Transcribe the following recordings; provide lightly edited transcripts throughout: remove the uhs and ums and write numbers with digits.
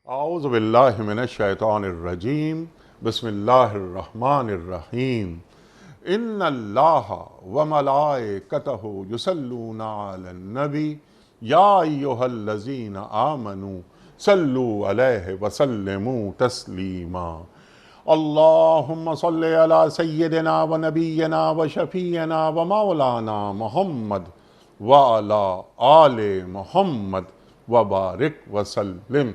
اعوذ باللہ من الشیطان الرجیم بسم اللہ الرحمن الرحیم ان اللہ وملائکتہ یصلون علی النبی یا ایہا الذین آمنوا صلوا علیہ وسلموا تسلیما اللہم صلی علی سیدنا و نبینا و شفیعنا و مولانا محمد وعلی آل محمد وبارک وسلم۔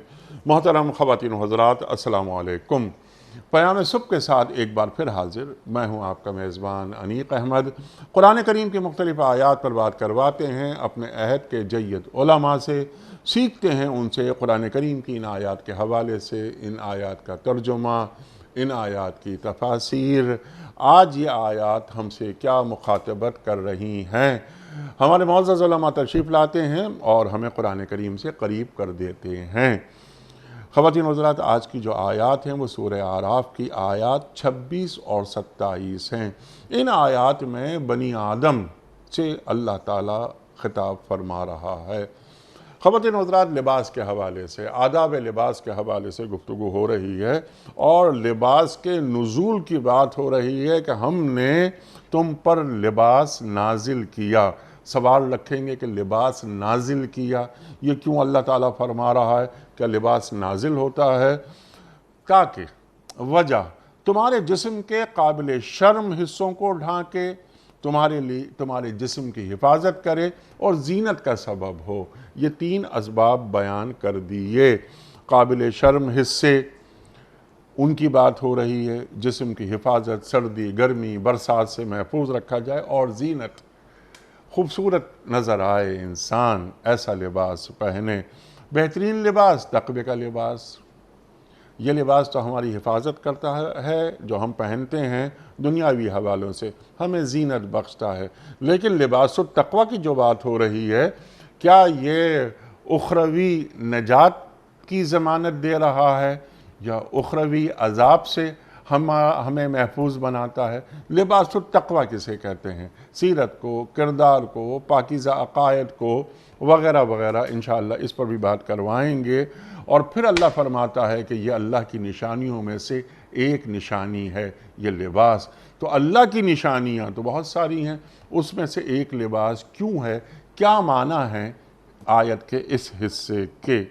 محترم خواتین و حضرات، السلام علیکم۔ پیام صبح کے ساتھ ایک بار پھر حاضر میں ہوں آپ کا میزبان انیق احمد۔ قرآن کریم کی مختلف آیات پر بات کرواتے ہیں اپنے عہد کے جید علماء سے، سیکھتے ہیں ان سے قرآن کریم کی ان آیات کے حوالے سے، ان آیات کا ترجمہ، ان آیات کی تفاسیر۔ آج یہ آیات ہم سے کیا مخاطبت کر رہی ہیں؟ ہمارے معزز علماء تشریف لاتے ہیں اور ہمیں قرآن کریم سے قریب کر دیتے ہیں۔ خواتین و حضرات، آج کی جو آیات ہیں وہ سورہ اعراف کی آیات 26 اور 27 ہیں۔ ان آیات میں بنی آدم سے اللہ تعالیٰ خطاب فرما رہا ہے۔ خواتین و حضرات، لباس کے حوالے سے، آداب لباس کے حوالے سے گفتگو ہو رہی ہے اور لباس کے نزول کی بات ہو رہی ہے کہ ہم نے تم پر لباس نازل کیا۔ سوال رکھیں گے کہ لباس نازل کیا، یہ کیوں اللہ تعالیٰ فرما رہا ہے؟ کیا لباس نازل ہوتا ہے؟ تاکہ وجہ تمہارے جسم کے قابل شرم حصوں کو ڈھانکے، تمہارے جسم کی حفاظت کرے اور زینت کا سبب ہو۔ یہ تین اسباب بیان کر دیے۔ قابل شرم حصے، ان کی بات ہو رہی ہے، جسم کی حفاظت، سردی گرمی برسات سے محفوظ رکھا جائے، اور زینت، خوبصورت نظر آئے انسان، ایسا لباس پہنے۔ بہترین لباس تقوی کا لباس۔ یہ لباس تو ہماری حفاظت کرتا ہے، جو ہم پہنتے ہیں دنیاوی حوالوں سے، ہمیں زینت بخشتا ہے۔ لیکن لباس التقوی کی جو بات ہو رہی ہے، کیا یہ اخروی نجات کی ضمانت دے رہا ہے یا اخروی عذاب سے ہمیں محفوظ بناتا ہے؟ لباس التقوی کسے کہتے ہیں؟ سیرت کو، کردار کو، پاکیزہ عقائد کو، وغیرہ وغیرہ، انشاءاللہ اس پر بھی بات کروائیں گے۔ اور پھر اللہ فرماتا ہے کہ یہ اللہ کی نشانیوں میں سے ایک نشانی ہے یہ لباس۔ تو اللہ کی نشانیاں تو بہت ساری ہیں، اس میں سے ایک لباس کیوں ہے؟ کیا معنی ہے آیت کے اس حصے کے؟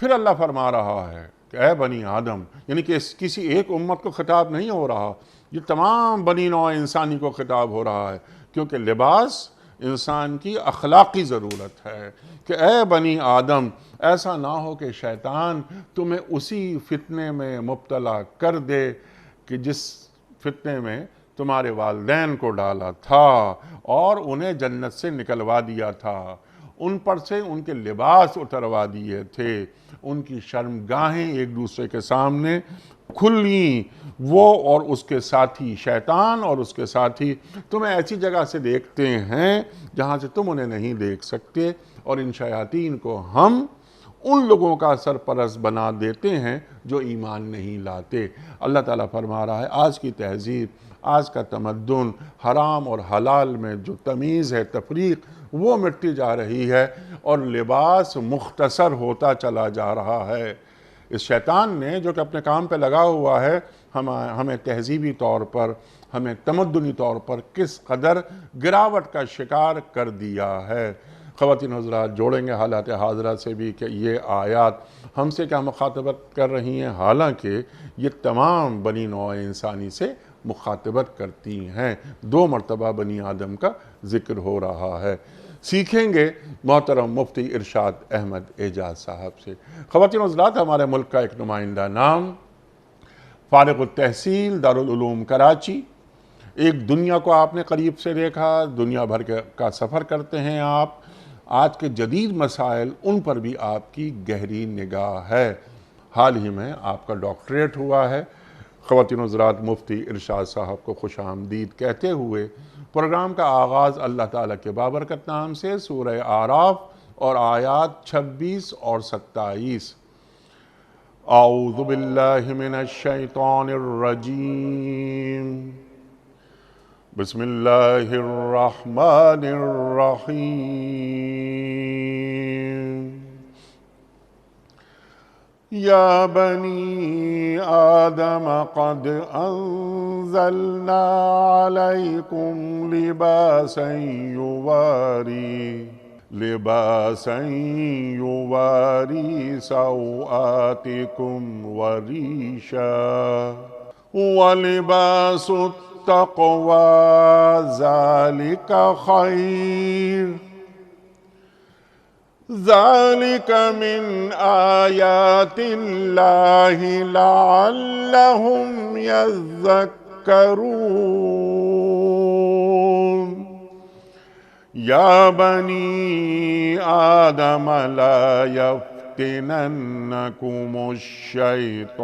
پھر اللہ فرما رہا ہے کہ اے بنی آدم، یعنی کہ کسی ایک امت کو خطاب نہیں ہو رہا، یہ تمام بنی نوع انسانی کو خطاب ہو رہا ہے، کیونکہ لباس انسان کی اخلاقی ضرورت ہے کہ اے بنی آدم، ایسا نہ ہو کہ شیطان تمہیں اسی فتنے میں مبتلا کر دے کہ جس فتنے میں تمہارے والدین کو ڈالا تھا اور انہیں جنت سے نکلوا دیا تھا، ان پر سے ان کے لباس اتروا دیے تھے، ان کی شرمگاہیں ایک دوسرے کے سامنے کھلیں۔ وہ اور اس کے ساتھی شیطان اور اس کے ساتھی تمہیں ایسی جگہ سے دیکھتے ہیں جہاں سے تم انہیں نہیں دیکھ سکتے، اور ان شیاطین کو ہم ان لوگوں کا سرپرست بنا دیتے ہیں جو ایمان نہیں لاتے۔ اللہ تعالیٰ فرما رہا ہے آج کی تہذیب، آج کا تمدن، حرام اور حلال میں جو تمیز ہے، تفریق، وہ مٹتی جا رہی ہے اور لباس مختصر ہوتا چلا جا رہا ہے۔ اس شیطان نے جو کہ اپنے کام پہ لگا ہوا ہے، ہمیں تہذیبی طور پر، ہمیں تمدنی طور پر کس قدر گراوٹ کا شکار کر دیا ہے۔ خواتین حضرات، جوڑیں گے حالات حاضرہ سے بھی کہ یہ آیات ہم سے کیا مخاطبت کر رہی ہیں، حالانکہ یہ تمام بنی نوع انسانی سے مخاطبت کرتی ہیں۔ 2 مرتبہ بنی آدم کا ذکر ہو رہا ہے۔ سیکھیں گے محترم مفتی ارشاد احمد اعجاز صاحب سے۔ خواتین حضرات، ہمارے ملک کا ایک نمائندہ نام، فارغ التحصیل دارالعلوم کراچی، ایک دنیا کو آپ نے قریب سے دیکھا، دنیا بھر کا سفر کرتے ہیں آپ، آج کے جدید مسائل ان پر بھی آپ کی گہری نگاہ ہے۔ حال ہی میں آپ کا ڈاکٹریٹ ہوا ہے۔ خواتین حضرات، مفتی ارشاد صاحب کو خوش آمدید کہتے ہوئے پروگرام کا آغاز اللہ تعالیٰ کے بابرکت نام سے سورہ اعراف اور آیات 26 اور 27۔ اعوذ باللہ من الشیطان الرجیم، بسم اللہ الرحمن الرحیم۔ یا بنی آدم قد انزلنا علیکم لباسا یواری سوآتکم وریشا ولباس التقوی ذالک خیر ذالک من آیات اللہ لعلہم یذکرون یا بنی آدم لا یفتننکم الشیطان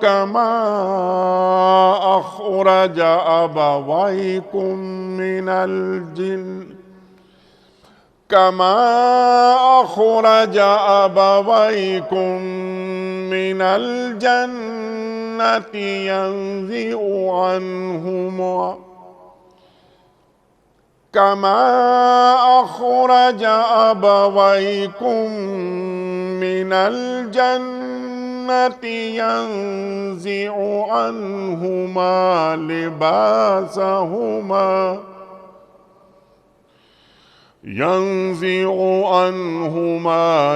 كما أخرج أبويكم من الجنة ينزع عنهما كما أخرج أبويكم من الجنة ينزع عنهما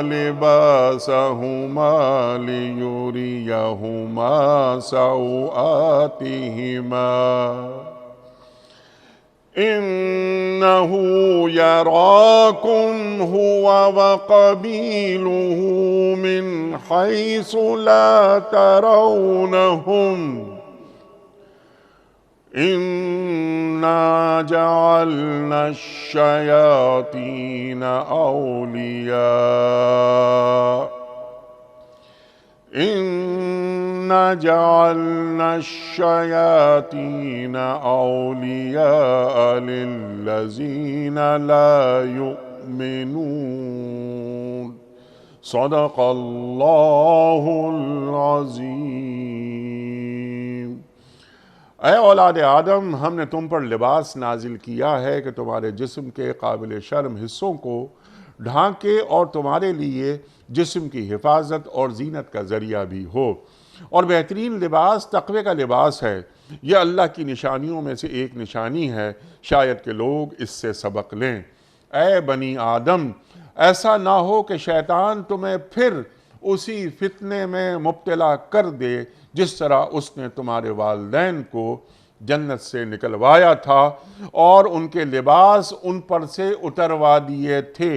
لباسهما ليريهما سوآتهما إنه يراكم هو وقبيله من حيث لا ترونهم إنا جعلنا الشياطين أولياء للذين لا يؤمنون صدق اللہ العظیم۔ اے اولاد آدم، ہم نے تم پر لباس نازل کیا ہے کہ تمہارے جسم کے قابل شرم حصوں کو ڈھانکے اور تمہارے لیے جسم کی حفاظت اور زینت کا ذریعہ بھی ہو، اور بہترین لباس تقوی کا لباس ہے۔ یہ اللہ کی نشانیوں میں سے ایک نشانی ہے، شاید کہ لوگ اس سے سبق لیں۔ اے بنی آدم، ایسا نہ ہو کہ شیطان تمہیں پھر اسی فتنے میں مبتلا کر دے جس طرح اس نے تمہارے والدین کو جنت سے نکلوایا تھا اور ان کے لباس ان پر سے اتروا دیے تھے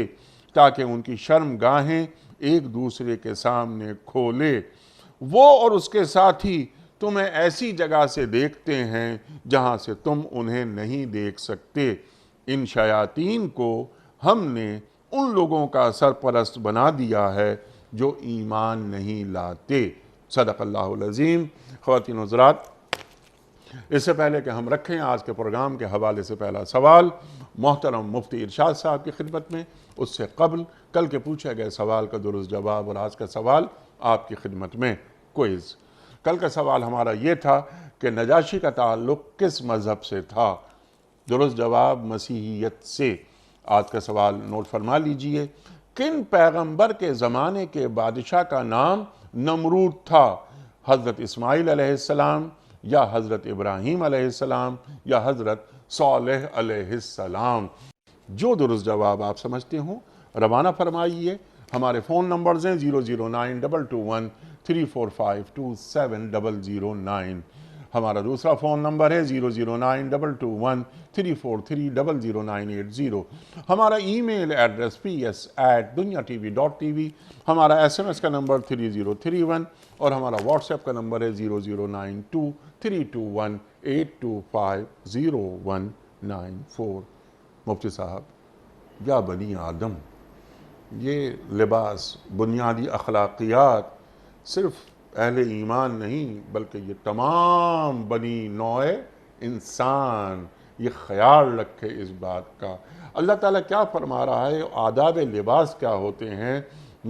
تاکہ ان کی شرم گاہیں ایک دوسرے کے سامنے کھولے۔ وہ اور اس کے ساتھی تمہیں ایسی جگہ سے دیکھتے ہیں جہاں سے تم انہیں نہیں دیکھ سکتے۔ ان شیاطین کو ہم نے ان لوگوں کا سرپرست بنا دیا ہے جو ایمان نہیں لاتے۔ صدق اللہ العظیم۔ خواتین و حضرات، اس سے پہلے کہ ہم رکھیں آج کے پروگرام کے حوالے سے پہلا سوال محترم مفتی ارشاد صاحب کی خدمت میں، اس سے قبل کل کے پوچھے گئے سوال کا درست جواب اور آج کا سوال آپ کی خدمت میں کوئز۔ کل کا سوال ہمارا یہ تھا کہ نجاشی کا تعلق کس مذہب سے تھا؟ درست جواب مسیحیت سے۔ آج کا سوال نوٹ فرما لیجئے، کن پیغمبر کے زمانے کے بادشاہ کا نام نمرود تھا؟ حضرت اسماعیل علیہ السلام یا حضرت ابراہیم علیہ السلام یا حضرت صالح علیہ السلام؟ جو درست جواب آپ سمجھتے ہوں روانہ فرمائیے۔ ہمارے فون نمبرز ہیں 0092213452709۔ ہمارا دوسرا فون نمبر ہے 009221343000980۔ ہمارا ای میل ایڈریس ps@dunyatv.tv۔ ہمارا SMS کا نمبر 3031 اور ہمارا واٹس ایپ کا نمبر ہے 0092321825019 مفتی صاحب، یا بنی آدم، یہ لباس، بنیادی اخلاقیات صرف اہل ایمان نہیں بلکہ یہ تمام بنی نوع انسان یہ خیال رکھے اس بات کا۔ اللہ تعالیٰ کیا فرما رہا ہے، آداب لباس کیا ہوتے ہیں،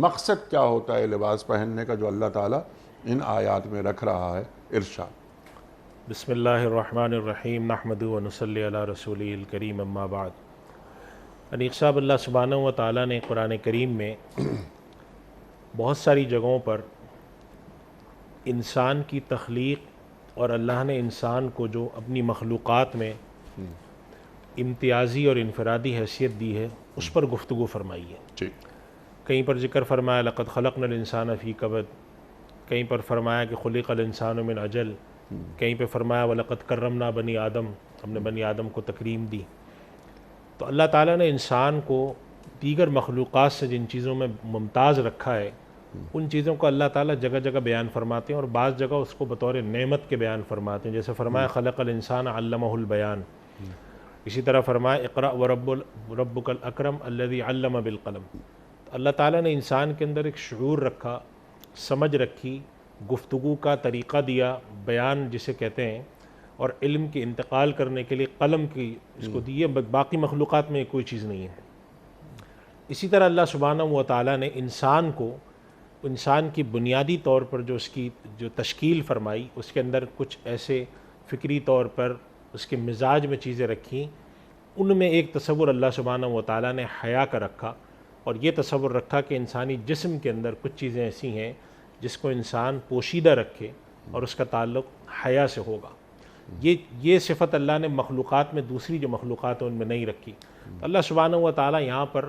مقصد کیا ہوتا ہے لباس پہننے کا جو اللہ تعالیٰ ان آیات میں رکھ رہا ہے؟ ارشاد بسم اللہ الرحمن الرحیم نحمد و نصلی علی رسول الکریم اما بعد۔ انیق صاحب، اللہ سبحانہ و تعالیٰ نے قرآن کریم میں بہت ساری جگہوں پر انسان کی تخلیق اور اللہ نے انسان کو جو اپنی مخلوقات میں امتیازی اور انفرادی حیثیت دی ہے اس پر گفتگو فرمائی ہے۔ جی کہیں پر ذکر فرمایا لقد خلقنا الانسان فی کبد، کہیں پر فرمایا کہ خلق الانسان من عجل، کہیں پہ فرمایا وَلَقَدْ كَرَّمْنَا بنی آدم، ہم نے بنی آدم کو تکریم دی۔ تو اللہ تعالیٰ نے انسان کو دیگر مخلوقات سے جن چیزوں میں ممتاز رکھا ہے ان چیزوں کو اللہ تعالیٰ جگہ جگہ بیان فرماتے ہیں، اور بعض جگہ اس کو بطور نعمت کے بیان فرماتے ہیں، جیسے فرمایا خلق الانسان علمہ البیان، اسی طرح فرمایا اقرأ وربک الاکرم الذی علم بالقلم۔ اللہ تعالیٰ نے انسان کے اندر ایک شعور رکھا، سمجھ رکھی، گفتگو کا طریقہ دیا، بیان جسے کہتے ہیں، اور علم کے انتقال کرنے کے لیے قلم کی اس کو دی ہے، باقی مخلوقات میں کوئی چیز نہیں ہے۔ اسی طرح اللہ سبحانہ و تعالیٰ نے انسان کو، انسان کی بنیادی طور پر جو اس کی جو تشکیل فرمائی، اس کے اندر کچھ ایسے فکری طور پر اس کے مزاج میں چیزیں رکھیں، ان میں ایک تصور اللہ سبحانہ و تعالیٰ نے حیا کا رکھا، اور یہ تصور رکھا کہ انسانی جسم کے اندر کچھ چیزیں ایسی ہیں جس کو انسان پوشیدہ رکھے اور اس کا تعلق حیا سے ہوگا۔ یہ صفت اللہ نے مخلوقات میں دوسری جو مخلوقات ہیں ان میں نہیں رکھی۔ تو اللہ سبحانہ و تعالیٰ یہاں پر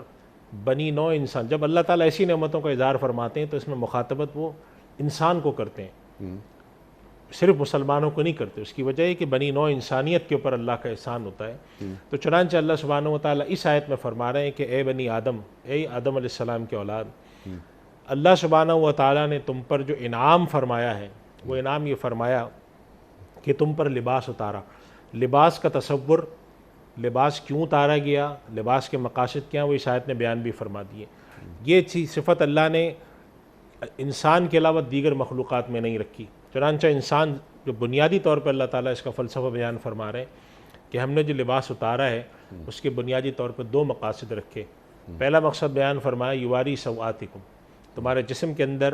بنی نوع انسان، جب اللہ تعالیٰ ایسی نعمتوں کا اظہار فرماتے ہیں تو اس میں مخاطبت وہ انسان کو کرتے ہیں، صرف مسلمانوں کو نہیں کرتے۔ اس کی وجہ ہے کہ بنی نوع انسانیت کے اوپر اللہ کا احسان ہوتا ہے۔ تو چنانچہ اللہ سبحانہ و تعالیٰ اس آیت میں فرما رہے ہیں کہ اے بنی آدم، اے آدم علیہ السلام کے اولاد، اللہ سبحانہ و تعالیٰ نے تم پر جو انعام فرمایا ہے وہ انعام یہ فرمایا کہ تم پر لباس اتارا۔ لباس کا تصور، لباس کیوں اتارا گیا، لباس کے مقاصد کیا، وہ اس آیت نے بیان بھی فرما دیے۔ یہ چیز صفت اللہ نے انسان کے علاوہ دیگر مخلوقات میں نہیں رکھی۔ چنانچہ انسان جو بنیادی طور پر اللہ تعالیٰ اس کا فلسفہ بیان فرما رہے ہیں کہ ہم نے جو لباس اتارا ہے اس کے بنیادی طور پر دو مقاصد رکھے۔ پہلا مقصد بیان فرمایا یواری سوآتکم، تمہارے جسم کے اندر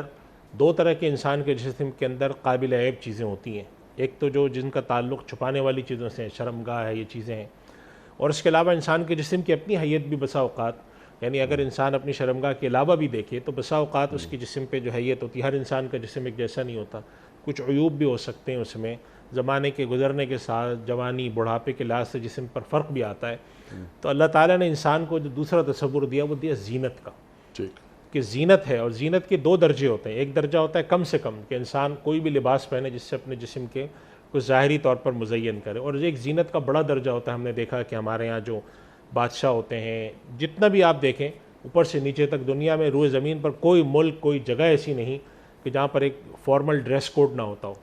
دو طرح کے انسان کے جسم کے اندر قابل عیب چیزیں ہوتی ہیں، ایک تو جو جن کا تعلق چھپانے والی چیزوں سے ہے، شرمگاہ ہے، یہ چیزیں ہیں، اور اس کے علاوہ انسان کے جسم کی اپنی حیت بھی بسا اوقات، یعنی اگر انسان اپنی شرمگاہ کے علاوہ بھی دیکھے تو بسا اوقات اس کی جسم پہ جو حیت ہوتی ہے، ہر انسان کا جسم ایک جیسا نہیں ہوتا، کچھ عیوب بھی ہو سکتے ہیں اس میں، زمانے کے گزرنے کے ساتھ جوانی بڑھاپے کے لحاظ سے جسم پر فرق بھی آتا ہے۔ تو اللہ تعالیٰ نے انسان کو جو دوسرا تصور دیا وہ دیا زینت کا، کہ زینت ہے، اور زینت کے دو درجے ہوتے ہیں۔ ایک درجہ ہوتا ہے کم سے کم کہ انسان کوئی بھی لباس پہنے جس سے اپنے جسم کے کچھ ظاہری طور پر مزین کرے، اور ایک زینت کا بڑا درجہ ہوتا ہے۔ ہم نے دیکھا کہ ہمارے یہاں جو بادشاہ ہوتے ہیں، جتنا بھی آپ دیکھیں اوپر سے نیچے تک دنیا میں روئے زمین پر کوئی ملک، کوئی جگہ ایسی نہیں کہ جہاں پر ایک فارمل ڈریس کوڈ نہ ہوتا ہو۔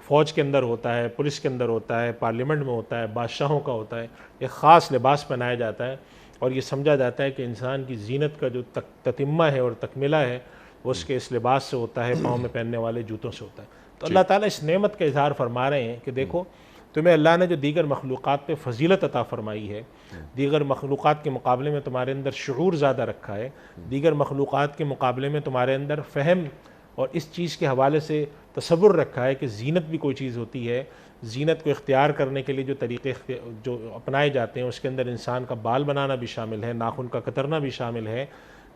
فوج کے اندر ہوتا ہے، پولیس کے اندر ہوتا ہے، پارلیمنٹ میں ہوتا ہے، بادشاہوں کا ہوتا ہے، ایک خاص لباس پہنایا جاتا ہے، اور یہ سمجھا جاتا ہے کہ انسان کی زینت کا جو تتمہ ہے اور تکملہ ہے وہ اس کے اس لباس سے ہوتا ہے، پاؤں میں پہننے والے جوتوں سے ہوتا ہے۔ تو اللہ تعالیٰ اس نعمت کا اظہار فرما رہے ہیں کہ دیکھو تمہیں اللہ نے جو دیگر مخلوقات پہ فضیلت عطا فرمائی ہے، دیگر مخلوقات کے مقابلے میں تمہارے اندر شعور زیادہ رکھا ہے، دیگر مخلوقات کے مقابلے میں تمہارے اندر فہم اور اس چیز کے حوالے سے تصور رکھا ہے کہ زینت بھی کوئی چیز ہوتی ہے۔ زینت کو اختیار کرنے کے لیے جو طریقے جو اپنائے جاتے ہیں اس کے اندر انسان کا بال بنانا بھی شامل ہے، ناخن کا کترنا بھی شامل ہے،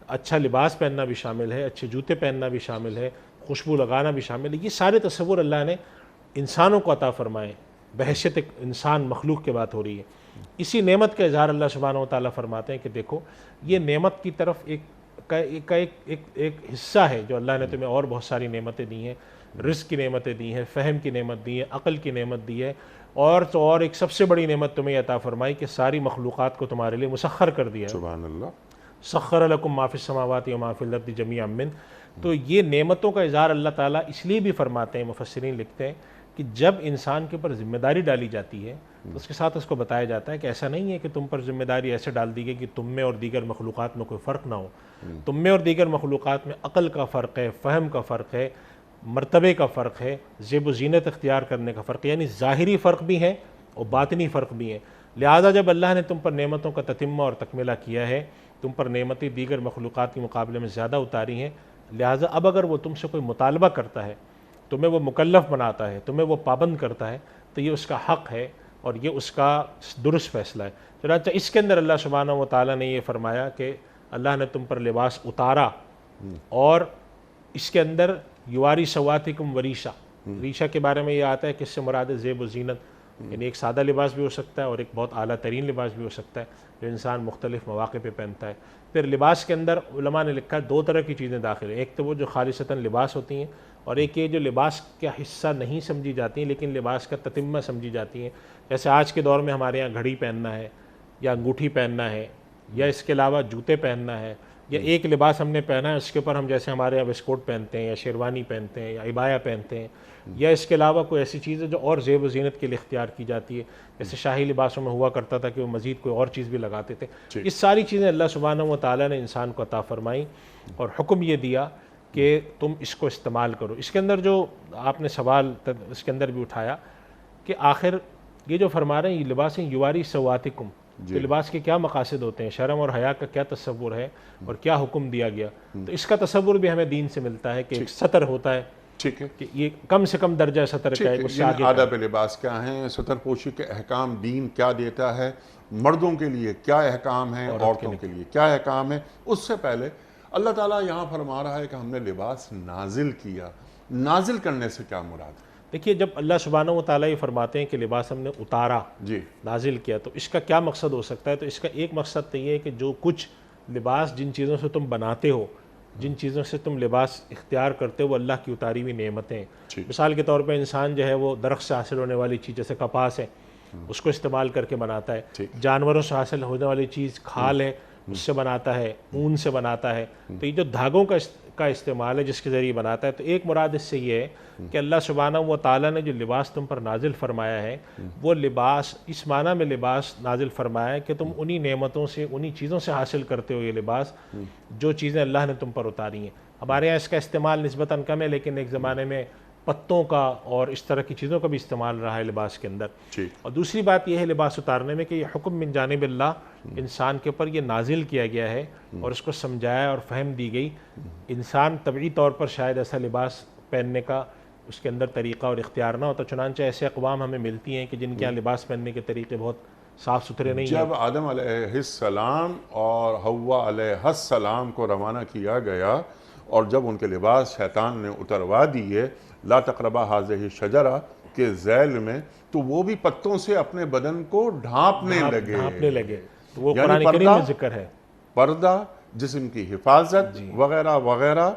اچھا لباس پہننا بھی شامل ہے، اچھے جوتے پہننا بھی شامل ہے، خوشبو لگانا بھی شامل ہے۔ یہ سارے تصور اللہ نے انسانوں کو عطا فرمائے، بحیثیت ایک انسان مخلوق کے بات ہو رہی ہے۔ اسی نعمت کا اظہار اللہ سبحانہ و تعالیٰ فرماتے ہیں کہ دیکھو یہ نعمت کی طرف ایک حصہ ہے جو اللہ نے تمہیں اور بہت ساری نعمتیں دی ہیں، رزق کی نعمتیں دی ہیں، فہم کی نعمت دی ہے، عقل کی نعمت دی ہے، اور تو اور ایک سب سے بڑی نعمت تمہیں عطا فرمائی کہ ساری مخلوقات کو تمہارے لیے مسخر کر دیا ہے۔ سبحان اللہ۔ سخر لکم ما فی السماوات و ما فی الارض جمیعا منہ۔ تو یہ نعمتوں کا اظہار اللہ تعالیٰ اس لیے بھی فرماتے ہیں، مفسرین لکھتے ہیں کہ جب انسان کے اوپر ذمہ داری ڈالی جاتی ہے تو اس کے ساتھ اس کو بتایا جاتا ہے کہ ایسا نہیں ہے کہ تم پر ذمہ داری ایسے ڈال دی گئی کہ تم میں اور دیگر مخلوقات میں کوئی فرق نہ ہو۔ تم میں اور دیگر مخلوقات میں عقل کا فرق ہے، فہم کا فرق ہے، مرتبے کا فرق ہے، زیب و زینت اختیار کرنے کا فرق ہے، یعنی ظاہری فرق بھی ہے اور باطنی فرق بھی ہے۔ لہٰذا جب اللہ نے تم پر نعمتوں کا تتمہ اور تکملہ کیا ہے، تم پر نعمتیں دیگر مخلوقات کے مقابلے میں زیادہ اتاری ہیں، لہٰذا اب اگر وہ تم سے کوئی مطالبہ کرتا ہے تمہیں وہ مکلف بناتا ہے، تمہیں وہ پابند کرتا ہے، تو یہ اس کا حق ہے اور یہ اس کا درست فیصلہ ہے۔ چنانچہ اس کے اندر اللہ سبحانہ و تعالیٰ نے یہ فرمایا کہ اللہ نے تم پر لباس اتارا، اور اس کے اندر یواری سواتکم وریشا، ریشا کے بارے میں یہ آتا ہے کہ اس سے مراد زیب و زینت، یعنی ایک سادہ لباس بھی ہو سکتا ہے اور ایک بہت اعلیٰ ترین لباس بھی ہو سکتا ہے جو انسان مختلف مواقع پہ پہنتا ہے۔ پھر لباس کے اندر علماء نے لکھا ہے دو طرح کی چیزیں داخل ہیں، ایک تو وہ جو خالصتاً لباس ہوتی ہیں، اور ایک یہ جو لباس کا حصہ نہیں سمجھی جاتی ہیں لیکن لباس کا تتمہ سمجھی جاتی ہیں، جیسے آج کے دور میں ہمارے یہاں گھڑی پہننا ہے یا انگوٹھی پہننا ہے یا اس کے علاوہ جوتے پہننا ہے، یا ایک لباس ہم نے پہنا ہے اس کے اوپر ہم جیسے ہمارے یہاں ویسکوٹ پہنتے ہیں یا شیروانی پہنتے ہیں یا عبایا پہنتے ہیں، یا اس کے علاوہ کوئی ایسی چیز ہے جو اور زیب و زینت کے لیے اختیار کی جاتی ہے، جیسے شاہی لباسوں میں ہوا کرتا تھا کہ وہ مزید کوئی اور چیز بھی لگاتے تھے۔ اس ساری چیزیں اللہ سبحانہ و تعالیٰ نے انسان کو عطا فرمائیں اور حکم یہ دیا کہ تم اس کو استعمال کرو۔ اس کے اندر جو آپ نے سوال اس کے اندر بھی اٹھایا کہ آخر یہ جو فرما رہے ہیں یہ لباس یواری سواتکم، تو لباس کے کیا مقاصد ہوتے ہیں، شرم اور حیا کا کیا تصور ہے اور کیا حکم دیا گیا، تو اس کا تصور بھی ہمیں دین سے ملتا ہے کہ ایک سطر ہوتا ہے، ٹھیک ہے، کہ یہ کم سے کم درجہ سطر کا ہے، اس سے آگے آداب لباس کیا ہیں، ستر پوشی کے احکام دین کیا دیتا ہے، مردوں کے لیے کیا احکام ہیں، عورتوں کے لیے کیا احکام ہے۔ اس سے پہلے اللہ تعالیٰ یہاں فرما رہا ہے کہ ہم نے لباس نازل کیا، نازل کرنے سے کیا مراد ہے؟ دیکھیے جب اللہ سبحانہ و تعالیٰ یہ فرماتے ہیں کہ لباس ہم نے اتارا، جی نازل کیا، تو اس کا کیا مقصد ہو سکتا ہے؟ تو اس کا ایک مقصد تو یہ ہے کہ جو کچھ لباس جن چیزوں سے تم بناتے ہو، جن چیزوں سے تم لباس اختیار کرتے ہو، وہ اللہ کی اتاری ہوئی نعمتیں ہیں۔ مثال کے طور پہ انسان جو ہے وہ درخت سے حاصل ہونے والی چیز جیسے کپاس ہے اس کو استعمال کر کے بناتا ہے، جانوروں سے حاصل ہونے والی چیز کھال ہے اس سے بناتا ہے، اون سے بناتا ہے، تو یہ جو دھاگوں کا استعمال ہے جس کے ذریعے بناتا ہے، تو ایک مراد اس سے یہ ہے کہ اللہ سبحانہ و تعالیٰ نے جو لباس تم پر نازل فرمایا ہے وہ لباس اس معنی میں لباس نازل فرمایا ہے کہ تم انہی نعمتوں سے انہی چیزوں سے حاصل کرتے ہو یہ لباس جو چیزیں اللہ نے تم پر اتاری ہیں۔ ہمارے یہاں اس کا استعمال نسبتاً کم ہے، لیکن ایک زمانے میں پتوں کا اور اس طرح کی چیزوں کا بھی استعمال رہا ہے لباس کے اندر۔ اور دوسری بات یہ ہے لباس اتارنے میں کہ یہ حکم من جانب اللہ انسان کے اوپر یہ نازل کیا گیا ہے اور اس کو سمجھایا اور فہم دی گئی۔ انسان طبعی طور پر شاید ایسا لباس پہننے کا اس کے اندر طریقہ اور اختیار نہ ہوتا، چنانچہ ایسے اقوام ہمیں ملتی ہیں کہ جن کے یہاں لباس پہننے کے طریقے بہت صاف ستھرے نہیں ہیں۔ جب آدم علیہ السلام اور حوا علیہ السلام کو روانہ کیا گیا اور جب ان کے لباس شیطان نے اتروا دیے لا تقربا هذه الشجرہ کے ذیل میں، تو وہ بھی پتوں سے اپنے بدن کو ڈھانپنے لگے، تو وہ قرآن کریم میں ذکر ہے، پردہ، جسم کی حفاظت وغیرہ وغیرہ،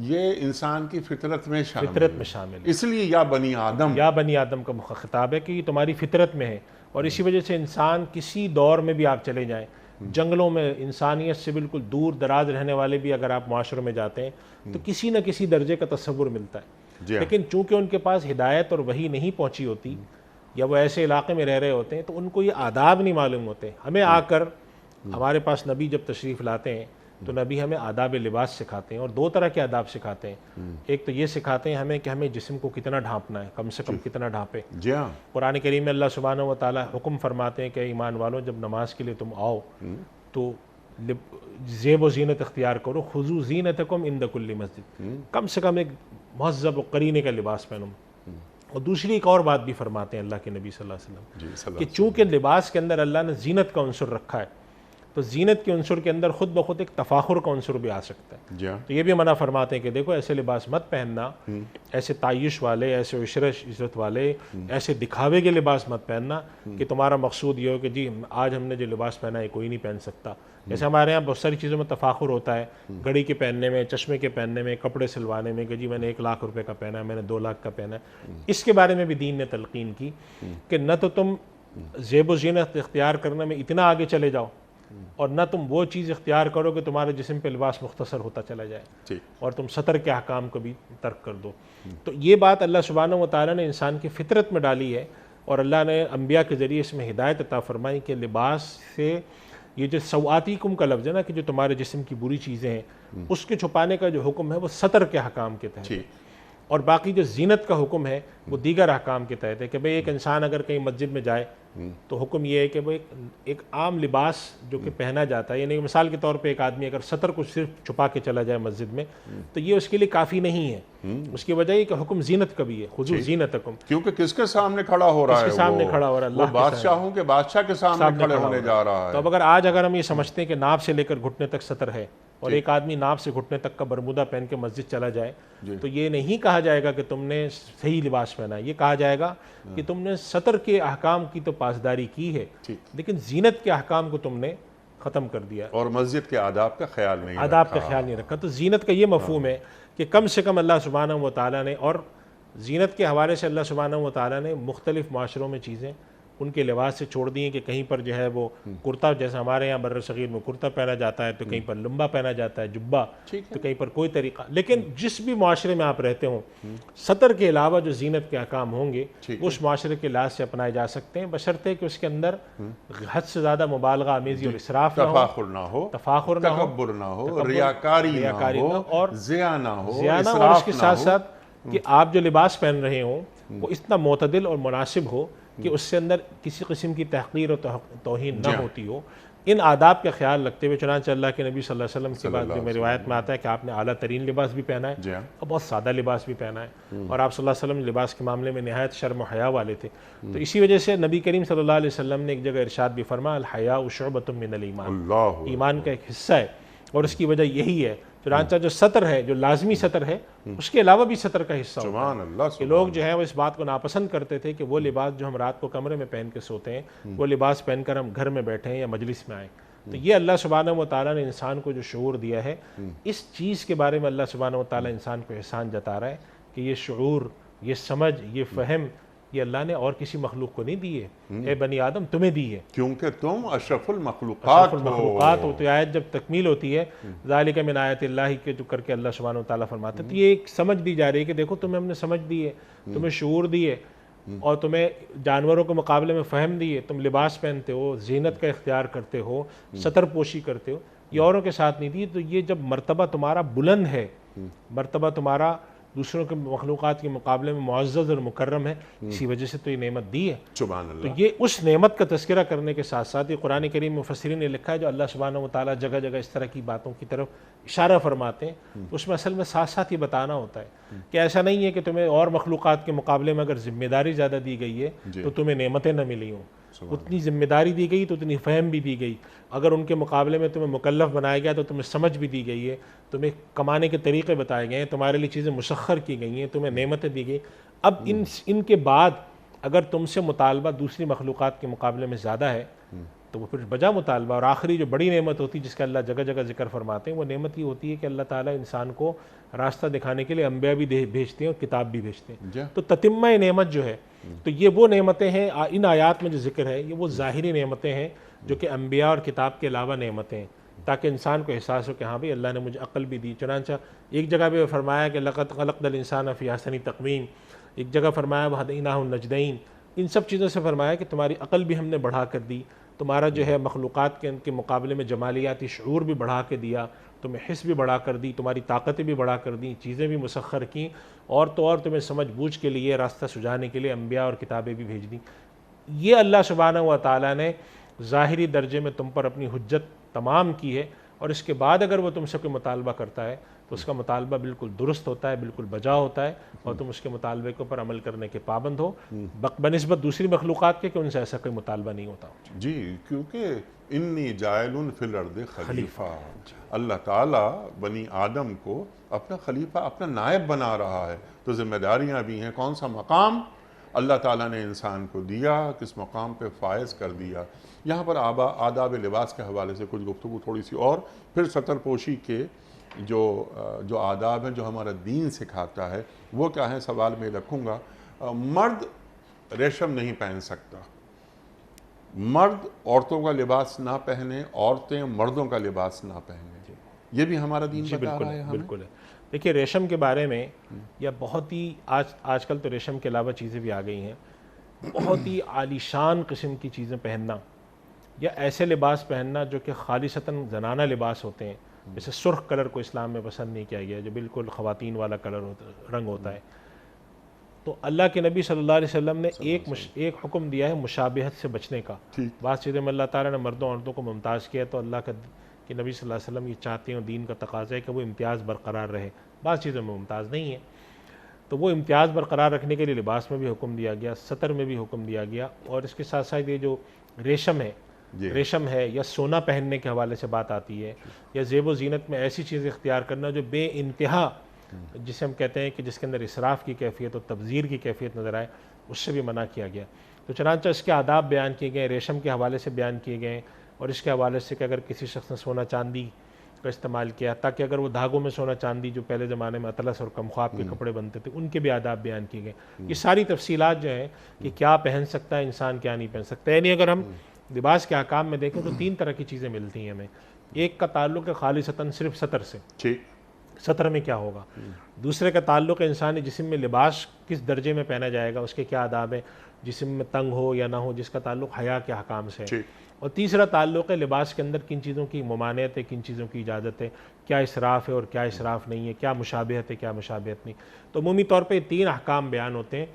یہ انسان کی فطرت میں شامل ہے۔ اس لیے یا بنی آدم کا خطاب ہے کہ یہ تمہاری فطرت میں ہے، اور اسی وجہ سے انسان کسی دور میں بھی آپ چلے جائیں، جنگلوں میں انسانیت سے بالکل دور دراز رہنے والے بھی اگر آپ معاشروں میں جاتے ہیں تو کسی نہ کسی درجے کا تصور ملتا ہے، لیکن چونکہ ان کے پاس ہدایت اور وحی نہیں پہنچی ہوتی یا وہ ایسے علاقے میں رہ رہے ہوتے ہیں تو ان کو یہ آداب نہیں معلوم ہوتے۔ ہمیں آ کر ہمارے پاس نبی جب تشریف لاتے ہیں تو نبی ہمیں آداب لباس سکھاتے ہیں، اور دو طرح کے آداب سکھاتے ہیں۔ ایک تو یہ سکھاتے ہیں ہمیں کہ ہمیں جسم کو کتنا ڈھانپنا ہے، کم سے کم کتنا ڈھانپے۔ قرآن کریم میں اللہ سبحانہ و تعالیٰ حکم فرماتے ہیں کہ ایمان والوں جب نماز کے لیے تم آؤ تو زیب و زینت اختیار کرو، خذو زینتکم عند کل مسجد، کم سے کم ایک مہذب و قرینے کا لباس پہنو۔ اور دوسری ایک اور بات بھی فرماتے ہیں اللہ کے نبی صلی اللہ علیہ وسلم کہ چونکہ لباس کے اندر اللہ نے زینت کا عنصر رکھا ہے تو زینت کے عنصر کے اندر خود بخود ایک تفاخر کا عنصر بھی آ سکتا ہے، تو یہ بھی منع فرماتے ہیں کہ دیکھو ایسے لباس مت پہننا، ایسے تعیش والے، ایسے عشرت والے، ایسے دکھاوے کے لباس مت پہننا کہ تمہارا مقصود یہ ہو کہ جی آج ہم نے جو لباس پہنا ہے کوئی نہیں پہن سکتا۔ جیسے ہمارے یہاں بہت ساری چیزوں میں تفاخر ہوتا ہے، گھڑی کے پہننے میں، چشمے کے پہننے میں، کپڑے سلوانے میں کہ جی میں نے 1 لاکھ روپے کا پہنا ہے، میں نے 2 لاکھ کا پہنا ہے۔ اس کے بارے میں بھی دین نے تلقین کی کہ نہ تو تم زیب و زینت اختیار کرنے میں اتنا آگے چلے جاؤ اور نہ تم وہ چیز اختیار کرو کہ تمہارے جسم پہ لباس مختصر ہوتا چلا جائے اور تم سطر کے احکام کو بھی ترک کر دو۔ تو یہ بات اللہ سبحانہ و تعالیٰ نے انسان کی فطرت میں ڈالی ہے، اور اللہ نے انبیاء کے ذریعے اس میں ہدایت عطا فرمائی کہ لباس سے یہ جو سواتیکم کا لفظ ہے نا کہ جو تمہارے جسم کی بری چیزیں ہیں اس کے چھپانے کا جو حکم ہے وہ سطر کے حکام کے تحت ہے۔ اور باقی جو زینت کا حکم ہے وہ دیگر احکام کے تحت ہے کہ بھئی ایک انسان اگر کہیں مسجد میں جائے تو حکم یہ ہے کہ وہ ایک عام لباس جو کہ پہنا جاتا ہے، یعنی مثال کے طور پہ ایک آدمی اگر سطر کو صرف چھپا کے چلا جائے مسجد میں تو یہ اس کے لیے کافی نہیں ہے، اس کی وجہ یہ کہ حکم زینت کا بھی ہے، خذوا زینتکم، کیونکہ کس کے سامنے کھڑا ہو رہا ہے؟ کس کے سامنے کھڑا ہو رہا ہے؟ وہ اللہ کے بادشاہوں کے بادشاہ کے سامنے کھڑے ہونے جا رہا ہے۔ تو اب اگر ہم یہ سمجھتے ہیں کہ ناف سے لے کر گھٹنے تک سطر ہے اور ایک آدمی ناف سے گھٹنے تک کا برمودہ پہن کے مسجد چلا جائے تو یہ نہیں کہا جائے گا کہ تم نے صحیح لباس پہنا ہے، یہ کہا جائے گا کہ تم نے سطر کے احکام کی تو پاسداری کی ہے لیکن زینت کے احکام کو تم نے ختم کر دیا، اور مسجد کے آداب کا خیال نہیں رکھا۔ آداب کا خیال نہیں رکھا۔ تو زینت کا یہ مفہوم ہے کہ کم سے کم اللہ سبحانہ و تعالیٰ نے، اور زینت کے حوالے سے اللہ سبحانہ و تعالیٰ نے مختلف معاشروں میں چیزیں ان کے لباس سے چھوڑ دی ہیں کہ کہیں پر جو ہے وہ کرتا، جیسے ہمارے یہاں بر صغیر میں کرتا پہنا جاتا ہے تو کہیں پر لمبا پہنا جاتا ہے جبہ، تو کہیں پر کوئی طریقہ، لیکن جس بھی معاشرے میں آپ رہتے ہوں سطر کے علاوہ جو زینت کے احکام ہوں گے وہ اس معاشرے کے لحاظ سے اپنائے جا سکتے ہیں، بشرطے کہ اس کے اندر حد سے زیادہ مبالغہ آمیزی اور اسراف نہ ہو، تفاخر نہ ہو، تکبر نہ ہو، ریاکاری نہ ہو، اور ضیاء نہ ہو، اور اس کے ساتھ ساتھ کہ آپ جو لباس پہن رہے ہوں وہ اتنا معتدل اور مناسب ہو کہ اس سے اندر کسی قسم کی تحقیر اور توہین نہ ہوتی ہو۔ ان آداب کا خیال رکھتے ہوئے چنانچہ اللہ کے نبی صلی اللہ علیہ وسلم کے بعد جو میں روایت میں آتا ہے کہ آپ نے اعلیٰ ترین لباس بھی پہنا ہے اور بہت سادہ لباس بھی پہنا ہے، اور آپ صلی اللہ علیہ وسلم لباس کے معاملے میں نہایت شرم و حیا والے تھے۔ تو اسی وجہ سے نبی کریم صلی اللہ علیہ وسلم نے ایک جگہ ارشاد بھی فرمایا الحیاء شعبۃ من الایمان، ایمان کا ایک حصہ ہے، اور اس کی وجہ یہی ہے چنانچہ جو سطر ہے، جو لازمی سطر ہے، اس کے علاوہ بھی سطر کا حصہ ہوتا ہے کہ لوگ جو ہیں وہ اس بات کو ناپسند کرتے تھے کہ وہ لباس جو ہم رات کو کمرے میں پہن کے سوتے ہیں وہ لباس پہن کر ہم گھر میں بیٹھیں یا مجلس میں آئیں۔ تو یہ اللہ سبحانہ و تعالیٰ نے انسان کو جو شعور دیا ہے، اس چیز کے بارے میں اللہ سبحانہ و تعالیٰ انسان کو احسان جتا رہا ہے کہ یہ شعور، یہ سمجھ، یہ فہم یہ اللہ نے اور کسی مخلوق کو نہیں دی ہے، اے بنی آدم تمہیں دی ہے، کیونکہ تم اشرف المخلوقات ہو۔ تو آیت جب تکمیل ہوتی ہے ذالک من آیات اللہ کے جو کر کے اللہ سبحانہ و تعالیٰ فرماتے ہیں، تو یہ ایک سمجھ دی جا رہی ہے کہ دیکھو تمہیں ہم نے سمجھ دی ہے، تمہیں شعور دی ہے، اور تمہیں جانوروں کے مقابلے میں فہم دی ہے، تم لباس پہنتے ہو، زینت کا اختیار کرتے ہو، سطر پوشی کرتے ہو، یہ اوروں کے ساتھ نہیں دی۔ تو یہ جب مرتبہ تمہارا بلند ہے، مرتبہ تمہارا دوسروں کے مخلوقات کے مقابلے میں معزز اور مکرم ہے، اسی وجہ سے تو یہ نعمت دی ہے۔ سبحان اللہ۔ تو یہ اس نعمت کا تذکرہ کرنے کے ساتھ ساتھ یہ قرآن کریم مفسرین نے لکھا ہے جو اللہ سبحانہ و تعالیٰ جگہ جگہ اس طرح کی باتوں کی طرف اشارہ فرماتے ہیں، اس میں اصل میں ساتھ ساتھ یہ بتانا ہوتا ہے کہ ایسا نہیں ہے کہ تمہیں اور مخلوقات کے مقابلے میں اگر ذمہ داری زیادہ دی گئی ہے تو تمہیں نعمتیں نہ ملی ہوں، اتنی ذمہ داری دی گئی تو اتنی فہم بھی دی گئی، اگر ان کے مقابلے میں تمہیں مکلف بنایا گیا تو تمہیں سمجھ بھی دی گئی ہے، تمہیں کمانے کے طریقے بتائے گئے ہیں، تمہارے لیے چیزیں مسخر کی گئی ہیں، تمہیں نعمتیں دی گئی۔ اب ان کے بعد اگر تم سے مطالبہ دوسری مخلوقات کے مقابلے میں زیادہ ہے تو وہ پھر بجا مطالبہ، اور آخری جو بڑی نعمت ہوتی ہے جس کا اللہ جگہ جگہ ذکر فرماتے ہیں وہ نعمت یہ ہوتی ہے کہ اللہ تعالیٰ انسان کو راستہ دکھانے کے لیے انبیاء بھی بھیجتے ہیں اور کتاب بھی بھیجتے ہیں۔ تو تتمہ نعمت جو ہے تو یہ وہ نعمتیں ہیں، ان آیات میں جو ذکر ہے یہ وہ ظاہری نعمتیں ہیں جو کہ انبیاء اور کتاب کے علاوہ نعمتیں ہیں، تاکہ انسان کو احساس ہو کہ ہاں بھی اللہ نے مجھے عقل بھی دی۔ چنانچہ ایک جگہ بھی فرمایا کہ لقد خلقنا الانسان فی احسن تقویم، ایک جگہ فرمایا وہدیناہ النجدین، ان سب چیزوں سے فرمایا کہ تمہاری عقل بھی ہم نے بڑھا کر دی، تمہارا جو ہے مخلوقات کے مقابلے میں جمالیاتی شعور بھی بڑھا کے دیا، تمہیں حس بھی بڑھا کر دی، تمہاری طاقتیں بھی بڑھا کر دیں، چیزیں بھی مسخر کیں، اور تو اور تمہیں سمجھ بوجھ کے لیے راستہ سجانے کے لیے انبیاء اور کتابیں بھی بھیج دیں۔ یہ اللہ سبحانہ و تعالیٰ نے ظاہری درجے میں تم پر اپنی حجت تمام کی ہے، اور اس کے بعد اگر وہ تم سے کوئی مطالبہ کرتا ہے تو اس کا مطالبہ بالکل درست ہوتا ہے، بالکل بجا ہوتا ہے، اور تم اس کے مطالبے کے اوپر عمل کرنے کے پابند ہو بنسبت دوسری مخلوقات کے کہ ان سے ایسا کوئی مطالبہ نہیں ہوتا۔ جی، کیونکہ انی جاعل فی الارض خلیفہ، اللہ تعالیٰ بنی آدم کو اپنا خلیفہ، اپنا نائب بنا رہا ہے، تو ذمہ داریاں بھی ہیں۔ کون سا مقام اللہ تعالیٰ نے انسان کو دیا، کس مقام پہ فائز کر دیا۔ یہاں پر آداب لباس کے حوالے سے کچھ گفتگو تھوڑی سی، اور پھر سطر پوشی کے جو آداب ہیں جو ہمارا دین سکھاتا ہے وہ کیا ہیں، سوال میں رکھوں گا۔ مرد ریشم نہیں پہن سکتا، مرد عورتوں کا لباس نہ پہنے، عورتیں مردوں کا لباس نہ پہنے، یہ بھی ہمارا دین بتا رہا ہے ہمیں۔ بالکل ہے۔ دیکھیے ریشم کے بارے میں یا بہت ہی آج کل تو ریشم کے علاوہ چیزیں بھی آ گئی ہیں، بہت ہی عالیشان قسم کی چیزیں پہننا یا ایسے لباس پہننا جو کہ خالصتاً زنانہ لباس ہوتے ہیں، جیسے سرخ کلر کو اسلام میں پسند نہیں کیا گیا، جو بالکل خواتین والا رنگ ہوتا ہے۔ تو اللہ کے نبی صلی اللہ علیہ وسلم نے ایک حکم دیا ہے مشابہت سے بچنے کا۔ بعض چیزیں میں اللہ تعالیٰ نے مردوں عورتوں کو ممتاز کیا، تو اللہ کے نبی صلی اللہ علیہ وسلم یہ چاہتے ہیں، دین کا تقاضا ہے کہ وہ امتیاز برقرار رہے، بعض چیزوں میں ممتاز نہیں ہے، تو وہ امتیاز برقرار رکھنے کے لیے لباس میں بھی حکم دیا گیا، سطر میں بھی حکم دیا گیا، اور اس کے ساتھ ساتھ یہ جو ریشم ہے یا سونا پہننے کے حوالے سے بات آتی ہے، یا زیب و زینت میں ایسی چیز اختیار کرنا جو بے انتہا، جسے ہم کہتے ہیں کہ جس کے اندر اسراف کی کیفیت اور تبذیر کی کیفیت نظر آئے، اس سے بھی منع کیا گیا۔ تو چنانچہ اس کے آداب بیان کیے گئے، ریشم کے حوالے سے بیان کیے گئے، اور اس کے حوالے سے کہ اگر کسی شخص نے سونا چاندی کا استعمال کیا، تاکہ اگر وہ دھاگوں میں سونا چاندی جو پہلے زمانے میں اطلس اور کمخواب کے کپڑے بنتے تھے، ان کے بھی آداب بیان کیے گئے۔ یہ ساری تفصیلات جو ہیں کہ کیا پہن سکتا ہے انسان، کیا نہیں پہن سکتا، یعنی اگر ہم لباس کے احکام میں دیکھیں تو 3 طرح کی چیزیں ملتی ہیں ہمیں۔ ایک کا تعلق ہے خالصتاً صرف سطر سے، سطر میں کیا ہوگا۔ دوسرے کا تعلق ہے انسانی جسم میں لباس کس درجے میں پہنا جائے گا، اس کے کیا آداب ہیں، جسم میں تنگ ہو یا نہ ہو، جس کا تعلق حیا کے احکام سے ہے۔ اور تیسرا تعلق ہے لباس کے اندر کن چیزوں کی ممانعت ہے، کن چیزوں کی اجازت ہے، کیا اسراف ہے اور کیا اسراف نہیں ہے، کیا مشابہت ہے کیا مشابہت نہیں۔ تو عمومی طور پہ 3 احکام بیان ہوتے ہیں۔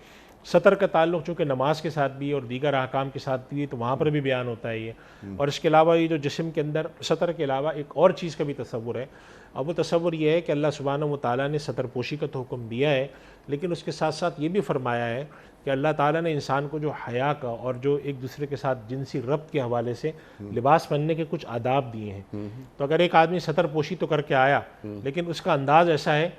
سطر کا تعلق چونکہ نماز کے ساتھ بھی اور دیگر احکام کے ساتھ بھی، تو وہاں پر بھی بیان ہوتا ہے یہ۔ اور اس کے علاوہ یہ جو جسم کے اندر سطر کے علاوہ ایک اور چیز کا بھی تصور ہے، اور وہ تصور یہ ہے کہ اللہ سبحانہ و تعالیٰ نے سطر پوشی کا تو حکم دیا ہے، لیکن اس کے ساتھ ساتھ یہ بھی فرمایا ہے کہ اللہ تعالیٰ نے انسان کو جو حیا کا اور جو ایک دوسرے کے ساتھ جنسی ربط کے حوالے سے لباس پہننے کے کچھ آداب دیے ہیں۔ تو اگر ایک آدمی سطر پوشی تو کر کے آیا، لیکن اس کا انداز ایسا ہے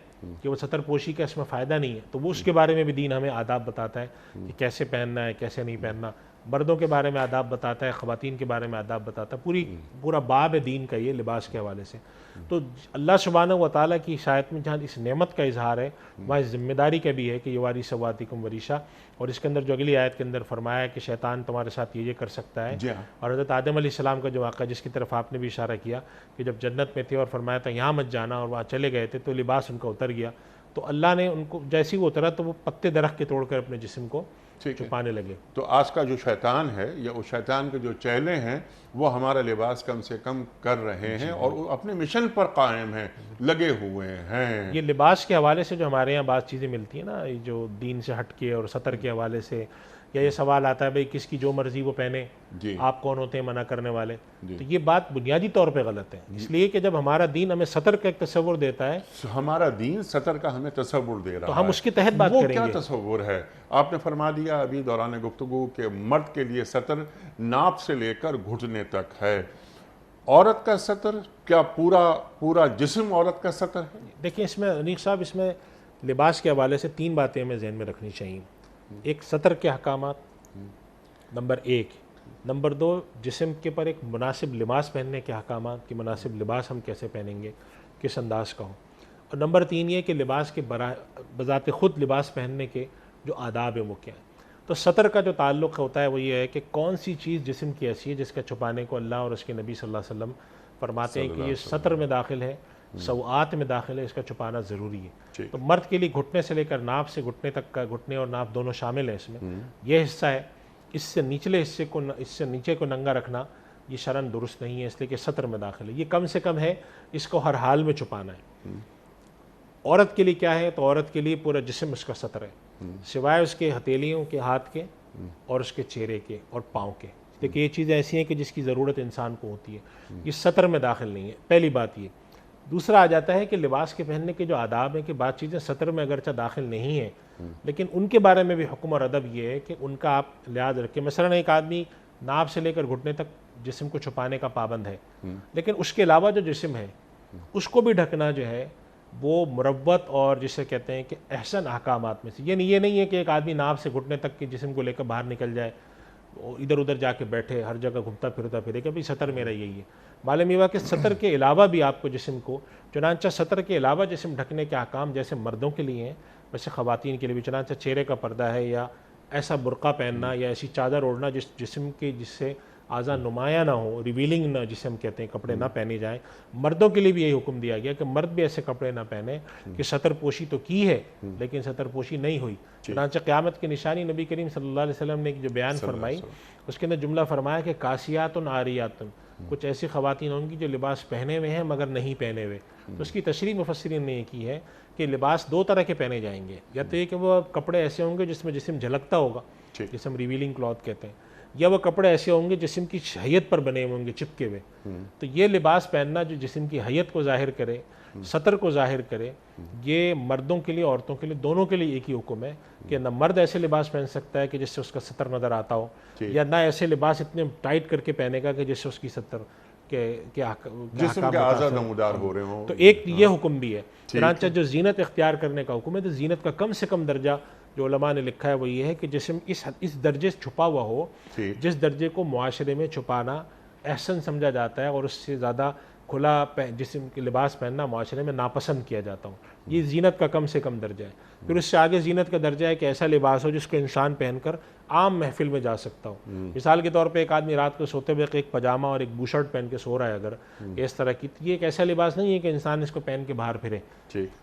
کہ وہ سطر پوشی کا اس میں فائدہ نہیں ہے، تو وہ اس کے بارے میں بھی دین ہمیں آداب بتاتا ہے کہ کیسے پہننا ہے کیسے نہیں پہننا، مردوں کے بارے میں آداب بتاتا ہے، خواتین کے بارے میں آداب بتاتا ہے، پورا باب ہے دین کا یہ لباس کے حوالے سے۔ تو اللہ سبحانہ و تعالیٰ کی شاید میں جہاں اس نعمت کا اظہار ہے، وہاں اس ذمہ داری کا بھی ہے کہ یواری سواتکم وریشا، اور اس کے اندر جو اگلی آیت کے اندر فرمایا ہے کہ شیطان تمہارے ساتھ یہ کر سکتا ہے۔ اور حضرت آدم علیہ السلام کا جو واقعہ جس کی طرف آپ نے بھی اشارہ کیا کہ جب جنت میں تھے اور فرمایا تھا یہاں مت جانا، اور وہاں چلے گئے تھے تو لباس ان کا اتر گیا، تو اللہ نے ان کو جیسے ہی وہ اترا تو وہ پتے درخت کے توڑ کر اپنے جسم کو چھپانے لگے۔ تو آج کا جو شیطان ہے یا اس شیطان کے جو چیلے ہیں وہ ہمارا لباس کم سے کم کر رہے ہیں اور وہ اپنے مشن پر قائم ہیں، لگے ہوئے ہیں۔ یہ لباس کے حوالے سے جو ہمارے یہاں بعض چیزیں ملتی ہیں نا، جو دین سے ہٹ کے اور سطر کے حوالے سے، یا یہ سوال آتا ہے بھئی کس کی جو مرضی وہ پہنے، آپ کون ہوتے ہیں منع کرنے والے، تو یہ بات بنیادی طور پہ غلط ہے، اس لیے کہ جب ہمارا دین ہمیں سطر کا ایک تصور دیتا ہے، ہمارا دین سطر کا ہمیں تصور دے رہا ہے، تو ہم اس کے تحت بات کریں گے۔ وہ کیا تصور ہے؟ آپ نے فرما دیا ابھی دوران گفتگو کہ مرد کے لیے سطر ناپ سے لے کر گھٹنے تک ہے، عورت کا سطر کیا پورا جسم عورت کا سطر ہے؟ دیکھیں اس میں انیق صاحب، اس میں لباس کے حوالے سے 3 باتیں ہمیں ذہن میں رکھنی چاہیے۔ ایک سطر کے احکامات، نمبر 1، نمبر 2 جسم کے پر ایک مناسب لباس پہننے کے احکامات، کہ مناسب لباس ہم کیسے پہنیں گے، کس انداز کا ہو، اور نمبر 3 یہ کہ لباس کے بذات خود لباس پہننے کے جو آداب ہیں وہ کیا ہیں۔ تو سطر کا جو تعلق ہوتا ہے وہ یہ ہے کہ کون سی چیز جسم کی ایسی ہے جس کا چھپانے کو اللہ اور اس کے نبی صلی اللہ علیہ وسلم فرماتے ہیں کہ یہ سطر میں داخل ہے، سوآت میں داخل ہے، اس کا چھپانا ضروری ہے۔ تو مرد کے لیے گھٹنے سے لے کر ناپ سے گھٹنے تک کا، گھٹنے اور ناپ دونوں شامل ہیں اس میں، یہ حصہ ہے، اس سے نچلے حصے کو، اس سے نیچے کو ننگا رکھنا یہ شرعاً درست نہیں ہے، اس لیے کہ سطر میں داخل ہے، یہ کم سے کم ہے، اس کو ہر حال میں چھپانا ہے۔ عورت کے لیے کیا ہے؟ تو عورت کے لیے پورا جسم اس کا سطر ہے، سوائے اس کے ہتھیلیوں کے، ہاتھ کے اور اس کے چہرے کے اور پاؤں کے، دیکھیں یہ چیزیں ایسی ہیں کہ جس کی ضرورت انسان کو ہوتی ہے، یہ سطر میں داخل نہیں ہے، پہلی بات یہ۔ دوسرا آ جاتا ہے کہ لباس کے پہننے کے جو آداب ہیں کہ بعض چیزیں سطر میں اگرچہ داخل نہیں ہیں، لیکن ان کے بارے میں بھی حکم اور ادب یہ ہے کہ ان کا آپ لحاظ رکھیں۔ مثلاً ایک آدمی ناپ سے لے کر گھٹنے تک جسم کو چھپانے کا پابند ہے، لیکن اس کے علاوہ جو جسم ہے اس کو بھی ڈھکنا جو ہے وہ مروت اور جسے کہتے ہیں کہ احسن احکامات میں سے، یعنی یہ نہیں ہے کہ ایک آدمی ناپ سے گھٹنے تک کے جسم کو لے کر باہر نکل جائے، ادھر ادھر جا کے بیٹھے، ہر جگہ گھومتا پھرتا پھرے کہ بھئی سطر میرا یہی ہے۔ معلوم یہ ہوا کہ سطر کے علاوہ بھی آپ کو جسم کو، چنانچہ سطر کے علاوہ جسم ڈھکنے کے احکام جیسے مردوں کے لیے ہیں ویسے خواتین کے لیے بھی، چنانچہ چہرے کا پردہ ہے، یا ایسا برقع پہننا یا ایسی چادر اوڑھنا جس سے اعضاء نمایاں نہ ہوں، ریویلنگ نہ جسے ہم کہتے ہیں کپڑے نہ پہنے جائیں۔ مردوں کے لیے بھی یہی حکم دیا گیا کہ مرد بھی ایسے کپڑے نہ پہنے کہ سطر پوشی تو کی ہے لیکن سطر پوشی نہیں ہوئی۔ چنانچہ قیامت کی نشانی نبی کریم صلی اللہ علیہ وسلم نے جو بیان فرمائی اس کے اندر جملہ فرمایا کہ کاسیات عاریات، کچھ ایسی خواتین ہوں گی جو لباس پہنے ہوئے ہیں مگر نہیں پہنے ہوئے۔ تو اس کی تشریح مفسرین نے یہ کی ہے کہ لباس دو طرح کے پہنے جائیں گے، یا تو یہ کہ وہ کپڑے ایسے ہوں گے جس میں جسم جھلکتا ہوگا، جسے ہم ریویلنگ کلاتھ کہتے ہیں، یا وہ کپڑے ایسے ہوں گے جسم کی حیت پر بنے ہوں گے، چپکے ہوئے۔ تو یہ لباس پہننا جو جسم کی حیت کو ظاہر کرے، سطر کو ظاہر کرے، یہ مردوں کے لیے عورتوں کے لیے دونوں کے لیے ایک ہی حکم ہے کہ نہ مرد ایسے لباس پہن سکتا ہے کہ جس سے اس کا سطر نظر آتا ہو، یا نہ ایسے لباس اتنے ٹائٹ کر کے پہنے گا کہ جس سے اس کی سطر کے جسم کے اعضاء نمودار ہو رہے ہوں۔ تو ایک یہ حکم بھی ہے۔ چنانچہ جو زینت اختیار کرنے کا حکم ہے تو زینت کا کم سے کم درجہ جو علماء نے لکھا ہے وہ یہ ہے کہ جسم اس درجے سے چھپا ہوا ہو جس درجے کو معاشرے میں چھپانا احسن سمجھا جاتا ہے، اور اس سے زیادہ کھلا جسم کے لباس پہننا معاشرے میں ناپسند کیا جاتا ہوں۔ یہ زینت کا کم سے کم درجہ ہے۔ پھر اس سے آگے زینت کا درجہ ہے کہ ایسا لباس ہو جس کو انسان پہن کر عام محفل میں جا سکتا ہو۔ مثال کے طور پہ ایک آدمی رات کو سوتے ہوئے ایک پاجامہ اور ایک بوشرٹ پہن کے سو رہا ہے اگر اس طرح کی، یہ ایک ایسا لباس نہیں ہے کہ انسان اس کو پہن کے باہر پھرے۔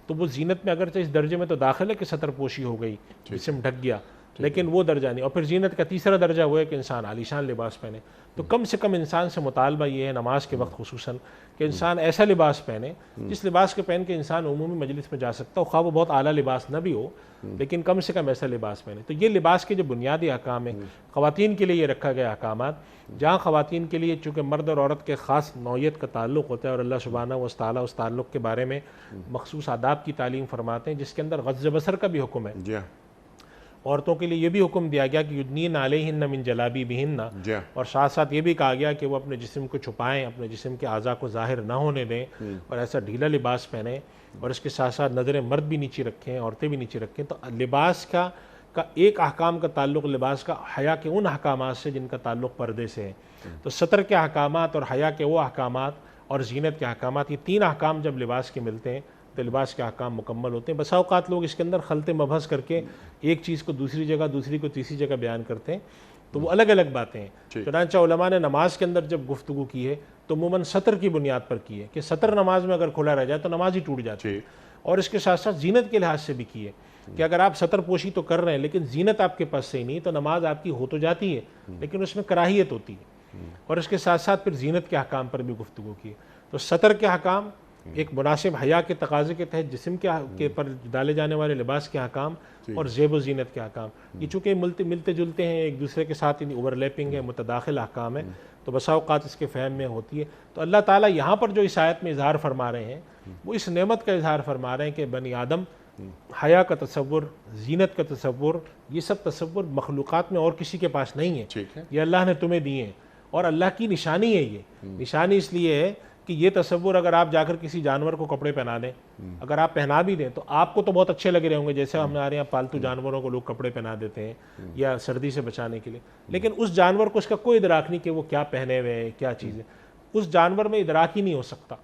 تو وہ زینت میں اگرچہ اس درجے میں تو داخل ہے کہ سطر پوشی ہو گئی، جسم ڈھک گیا، لیکن وہ درجہ نہیں۔ اور پھر زینت کا تیسرا درجہ وہ ہے کہ انسان عالیشان لباس پہنے۔ تو کم سے کم انسان سے مطالبہ یہ ہے نماز کے وقت خصوصاً کہ انسان ایسا لباس پہنے جس لباس کے پہن کے انسان عمومی مجلس میں جا سکتا ہو، خواہ وہ بہت اعلیٰ لباس نہ بھی ہو لیکن کم سے کم ایسا لباس پہنے۔ تو یہ لباس کے جو بنیادی احکام ہیں خواتین کے لیے یہ رکھا گیا احکامات، جہاں خواتین کے لیے چونکہ مرد اور عورت کے خاص نوعیت کا تعلق ہوتا ہے اور اللہ سبحانہ و تعالیٰ اس تعلق کے بارے میں مخصوص آداب کی تعلیم فرماتے ہیں، جس کے اندر غض بصر کا بھی حکم ہے۔ عورتوں کے لیے یہ بھی حکم دیا گیا کہ یدنین علیہن من جلابیبہن، اور ساتھ ساتھ یہ بھی کہا گیا کہ وہ اپنے جسم کو چھپائیں، اپنے جسم کے اعضاء کو ظاہر نہ ہونے دیں اور ایسا ڈھیلا لباس پہنیں، اور اس کے ساتھ ساتھ نظریں مرد بھی نیچے رکھیں، عورتیں بھی نیچے رکھیں۔ تو لباس کا ایک احکام کا تعلق لباس کا حیا کے ان احکامات سے جن کا تعلق پردے سے ہے۔ تو سطر کے احکامات اور حیا کے وہ احکامات اور زینت کے احکامات، یہ تین احکام جب لباس کے ملتے ہیں تو لباس کے احکام مکمل ہوتے ہیں۔ بسا اوقات لوگ اس کے اندر خلط مبحث کر کے ایک چیز کو دوسری جگہ، دوسری کو تیسری جگہ بیان کرتے ہیں، تو وہ الگ الگ باتیں ہیں۔ چنانچہ علماء نے نماز کے اندر جب گفتگو کی ہے تو عموماً سطر کی بنیاد پر کی ہے کہ سطر نماز میں اگر کھلا رہ جائے تو نماز ہی ٹوٹ جاتی ہے، اور اس کے ساتھ ساتھ زینت کے لحاظ سے بھی کی ہے کہ اگر آپ سطر پوشی تو کر رہے ہیں لیکن زینت آپ کے پاس سے ہی نہیں تو نماز آپ کی ہو تو جاتی ہے لیکن اس میں کراہیت ہوتی ہے، اور اس کے ساتھ ساتھ پھر زینت کے احکام پر بھی گفتگو کی ہے۔ تو سطر کے احکام ایک مناسب حیا کے تقاضے کے تحت جسم کے پر ڈالے جانے والے لباس کے احکام اور زیب و زینت کے احکام، یہ چونکہ ملتے جلتے ہیں ایک دوسرے کے ساتھ، اوور لیپنگ ہے، متداخل احکام ہے، تو بسا اوقات اس کے فہم میں ہوتی ہے۔ تو اللہ تعالیٰ یہاں پر جو اس آیت میں اظہار فرما رہے ہیں وہ اس نعمت کا اظہار فرما رہے ہیں کہ بنی آدم حیا کا تصور، زینت کا تصور، یہ سب تصور مخلوقات میں اور کسی کے پاس نہیں ہے، یہ اللہ نے تمہیں دیے ہیں، اور اللہ کی نشانی ہے۔ یہ نشانی اس لیے ہے کہ یہ تصور اگر آپ جا کر کسی جانور کو کپڑے پہنا دیں، اگر آپ پہنا بھی دیں تو آپ کو تو بہت اچھے لگ رہے ہوں گے، جیسے ہمارے یہاں پالتو جانوروں کو لوگ کپڑے پہنا دیتے ہیں یا سردی سے بچانے کے لیے، لیکن اس جانور کو اس کا کوئی ادراک نہیں کہ وہ کیا پہنے ہوئے ہیں، کیا چیز ہے، اس جانور میں ادراک ہی نہیں ہو سکتا۔